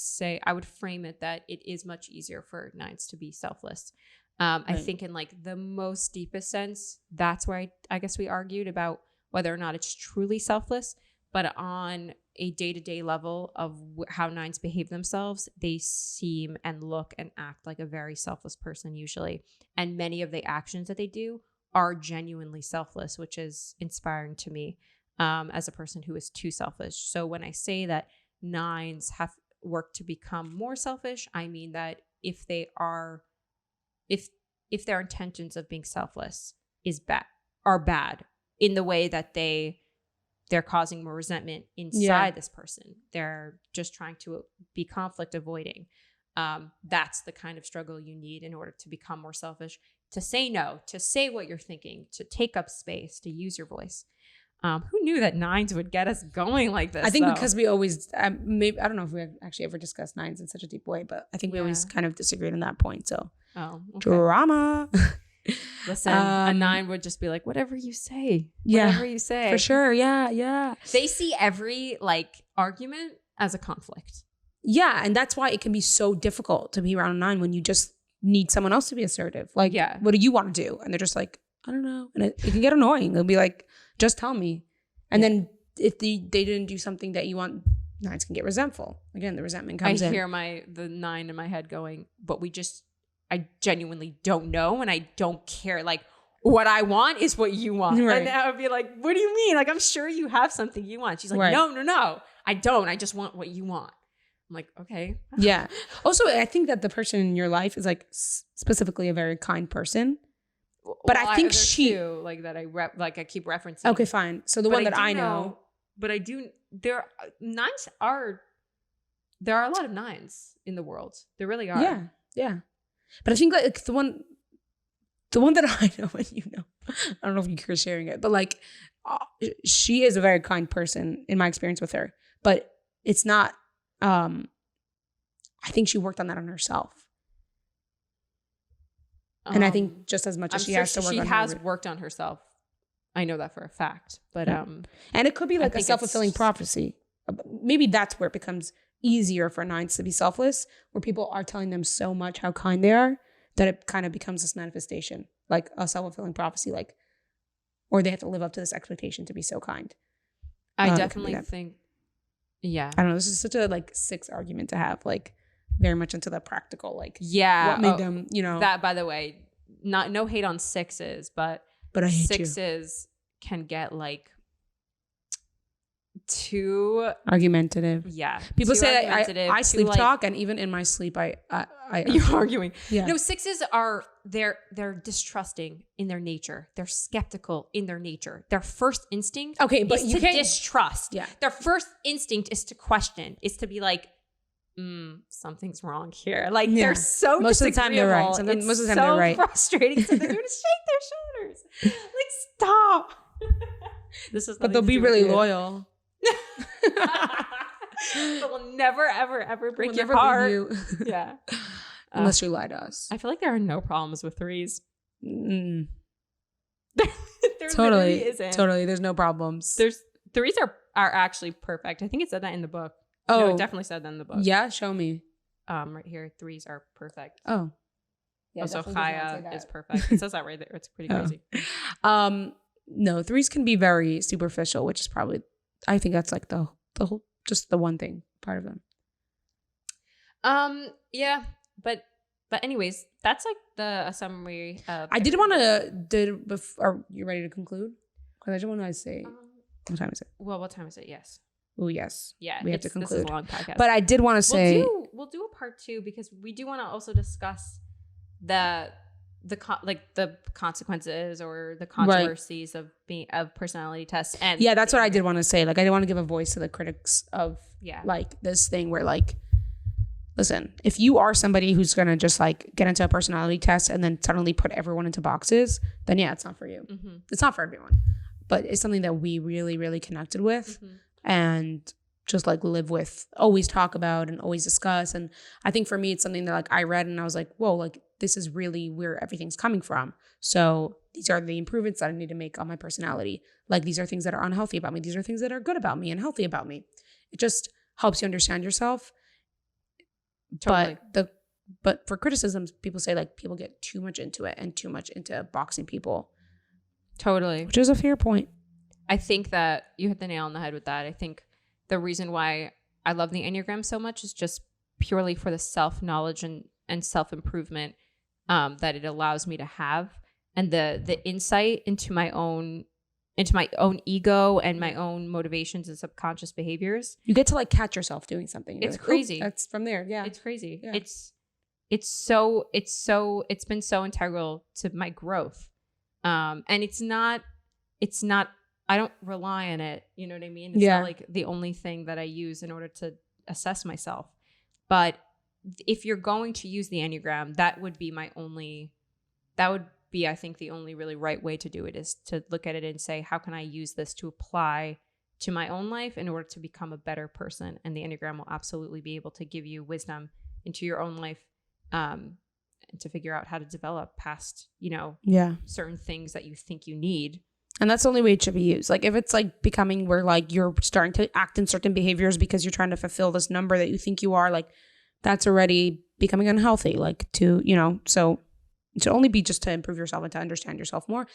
frame it that it is much easier for 9s to be selfless. Right. I think in like the most deepest sense, that's where I guess we argued about whether or not it's truly selfless. But on a day-to-day level of how 9s behave themselves, they seem and look and act like a very selfless person usually. And many of the actions that they do are genuinely selfless, which is inspiring to me as a person who is too selfish. So when I say that 9s have worked to become more selfish, I mean that if their intentions of being selfless are bad in the way that they're causing more resentment inside this person. They're just trying to be conflict avoiding. That's the kind of struggle you need in order to become more selfish. to say no, to say what you're thinking, to take up space, to use your voice. Who knew that 9s would get us going like this? I think because we always, maybe, I don't know if we actually ever discussed 9s in such a deep way, but I think we always kind of disagreed on that point. So drama. Listen, a 9 would just be like, whatever you say, whatever you say. For sure. Yeah. They see every like argument as a conflict. Yeah. And that's why it can be so difficult to be around a 9 when you just need someone else to be assertive. Like, what do you want to do? And they're just like, I don't know. And it can get annoying. It'll be like, just tell me. And then if they didn't do something that you want, 9s can get resentful. Again, the resentment comes in. I hear the 9 in my head going, but I genuinely don't know. And I don't care. Like, what I want is what you want. Right. And I would be like, what do you mean? Like, I'm sure you have something you want. She's like, no, I don't. I just want what you want. I'm like, okay. Yeah. Also, I think that the person in your life is like specifically a very kind person. But I think like that I keep referencing. Okay, fine. So the one that I know. But I do, there are a lot of 9s in the world. There really are. Yeah. But I think like the one that I know and you know, I don't know if you're sharing it, but like she is a very kind person in my experience with her. But it's not, I think she worked on that on herself. And I think just as much as she has to work on herself. She has worked on herself. I know that for a fact. But and it could be like a self-fulfilling prophecy. Maybe that's where it becomes easier for 9s to be selfless, where people are telling them so much how kind they are that it kind of becomes this manifestation, like a self-fulfilling prophecy, like, or they have to live up to this expectation to be so kind. I definitely think, I don't know. This is such a like 6 argument to have, like, very much into the practical, like, what made them, you know. That, by the way, no hate on 6s, but I hate 6s can get like too argumentative. Yeah, people say I sleep talk, and even in my sleep, I you're arguing. Yeah, no, 6s are they're distrusting in their nature. They're skeptical in their nature. Their first instinct, but is you to distrust. Yeah, their first instinct is to question. Is to be like, something's wrong here. Like they're so most of the time they're right. Most of the time they're right. Frustrating. So they're going to shake their shoulders. Like, stop. But they'll be really loyal. But we'll never, ever, ever break your heart. You. Yeah. Unless you lie to us. I feel like there are no problems with 3s. There totally isn't. Totally. There's no problems. 3s are actually perfect. I think it said that in the book. Oh, no, it definitely said that in the book. Yeah, show me. Right here, 3s are perfect. Oh. Yeah, also, Chaya is perfect. It says that right there. It's pretty crazy. No, 3s can be very superficial, which is probably, I think that's like the whole, just the one thing part of them. Yeah, but anyways, that's like a summary. I did want to. Are you ready to conclude? Because I just want to say, what time is it? Well, what time is it? Yes. Oh yes. Yeah, we have to conclude. This is a long podcast. But I did want to say we'll do a part 2 because we do want to also discuss the consequences or the controversies of personality tests. And that's what I did want to say. Like, I did want to give a voice to the critics of like this thing where, like, listen, if you are somebody who's gonna just like get into a personality test and then suddenly put everyone into boxes, then it's not for you. Mm-hmm. It's not for everyone, but it's something that we really, really connected with. Mm-hmm. And just like live with, always talk about and always discuss. And I think for me, it's something that like I read and I was like, whoa, like this is really where everything's coming from. So these are the improvements that I need to make on my personality. Like, these are things that are unhealthy about me. These are things that are good about me and healthy about me. It just helps you understand yourself. Totally. But for criticisms, people say like people get too much into it and too much into boxing people. Totally. Which is a fair point. I think that you hit the nail on the head with that. I think the reason why I love the Enneagram so much is just purely for the self-knowledge and self-improvement that it allows me to have, and the insight into my own ego and my own motivations and subconscious behaviors. You get to like catch yourself doing something. It's like, crazy. That's from there. Yeah. It's crazy. Yeah. It's been so integral to my growth. And it's not, I don't rely on it. You know what I mean? It's not like the only thing that I use in order to assess myself. But if you're going to use the Enneagram, that would be my only, that would be, I think, the only really right way to do it is to look at it and say, how can I use this to apply to my own life in order to become a better person? And the Enneagram will absolutely be able to give you wisdom into your own life, and to figure out how to develop past, certain things that you think you need. And that's the only way it should be used. Like if it's like becoming where like you're starting to act in certain behaviors because you're trying to fulfill this number that you think you are, like that's already becoming unhealthy. Like so it should only be just to improve yourself and to understand yourself more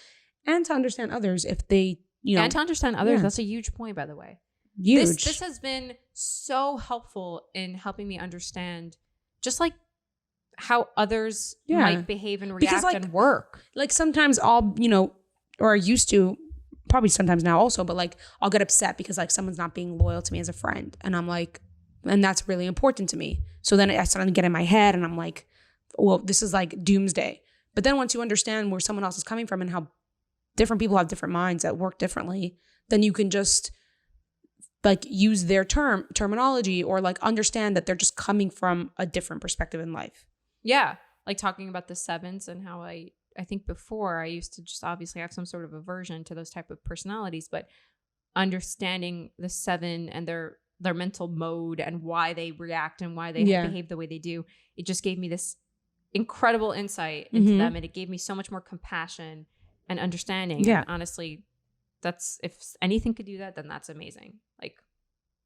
and to understand others if they, and to understand others. That's a huge point, by the way. Huge. This has been so helpful in helping me understand just like how others might behave and react and work. Like sometimes or I used to, probably sometimes now also, but like I'll get upset because like someone's not being loyal to me as a friend. And I'm like, and that's really important to me. So then I suddenly get in my head and I'm like, well, this is like doomsday. But then once you understand where someone else is coming from and how different people have different minds that work differently, then you can just like use their terminology or like understand that they're just coming from a different perspective in life. Yeah. Like talking about the sevens and how I think before I used to just obviously have some sort of aversion to those type of personalities, but understanding the seven and their mental mode and why they react and why they behave the way they do, it just gave me this incredible insight into them, and it gave me so much more compassion and understanding. Yeah. And honestly, that's, if anything could do that, then that's amazing. Like,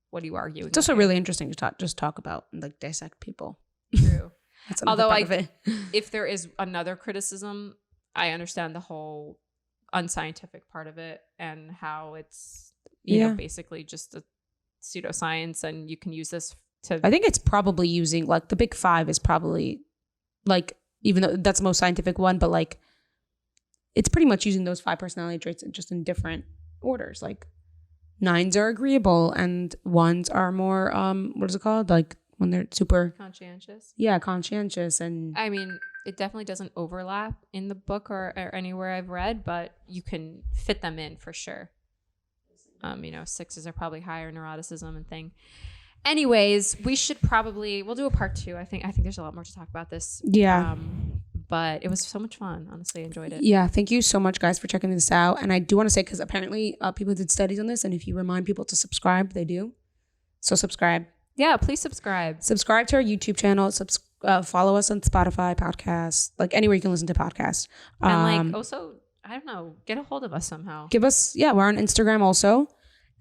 what do you argue? It's also really interesting to talk about and like dissect people. True. Although if there is another criticism, I understand the whole unscientific part of it and how it's basically just a pseudoscience, and you can use this to. I think it's probably using like the big five is probably like, even though that's the most scientific one, but like it's pretty much using those 5 personality traits just in different orders. Like 9s are agreeable and 1s are more what is it called? Like when they're super conscientious. Yeah, conscientious. And I mean, it definitely doesn't overlap in the book or anywhere I've read, but you can fit them in for sure. 6s are probably higher neuroticism and thing. Anyways, we'll do a part 2. I think there's a lot more to talk about this. Yeah. But it was so much fun. Honestly, I enjoyed it. Yeah. Thank you so much, guys, for checking this out. And I do want to say, because apparently people did studies on this, and if you remind people to subscribe, they do. So subscribe. Yeah, please subscribe. Subscribe to our YouTube channel. Follow us on Spotify, podcasts, like anywhere you can listen to podcasts. And also, I don't know, get a hold of us somehow. Give us, we're on Instagram also,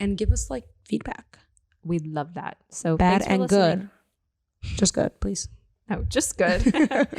and give us like feedback. We'd love that. So bad thanks for and listening. good. Just good, please. No, just good.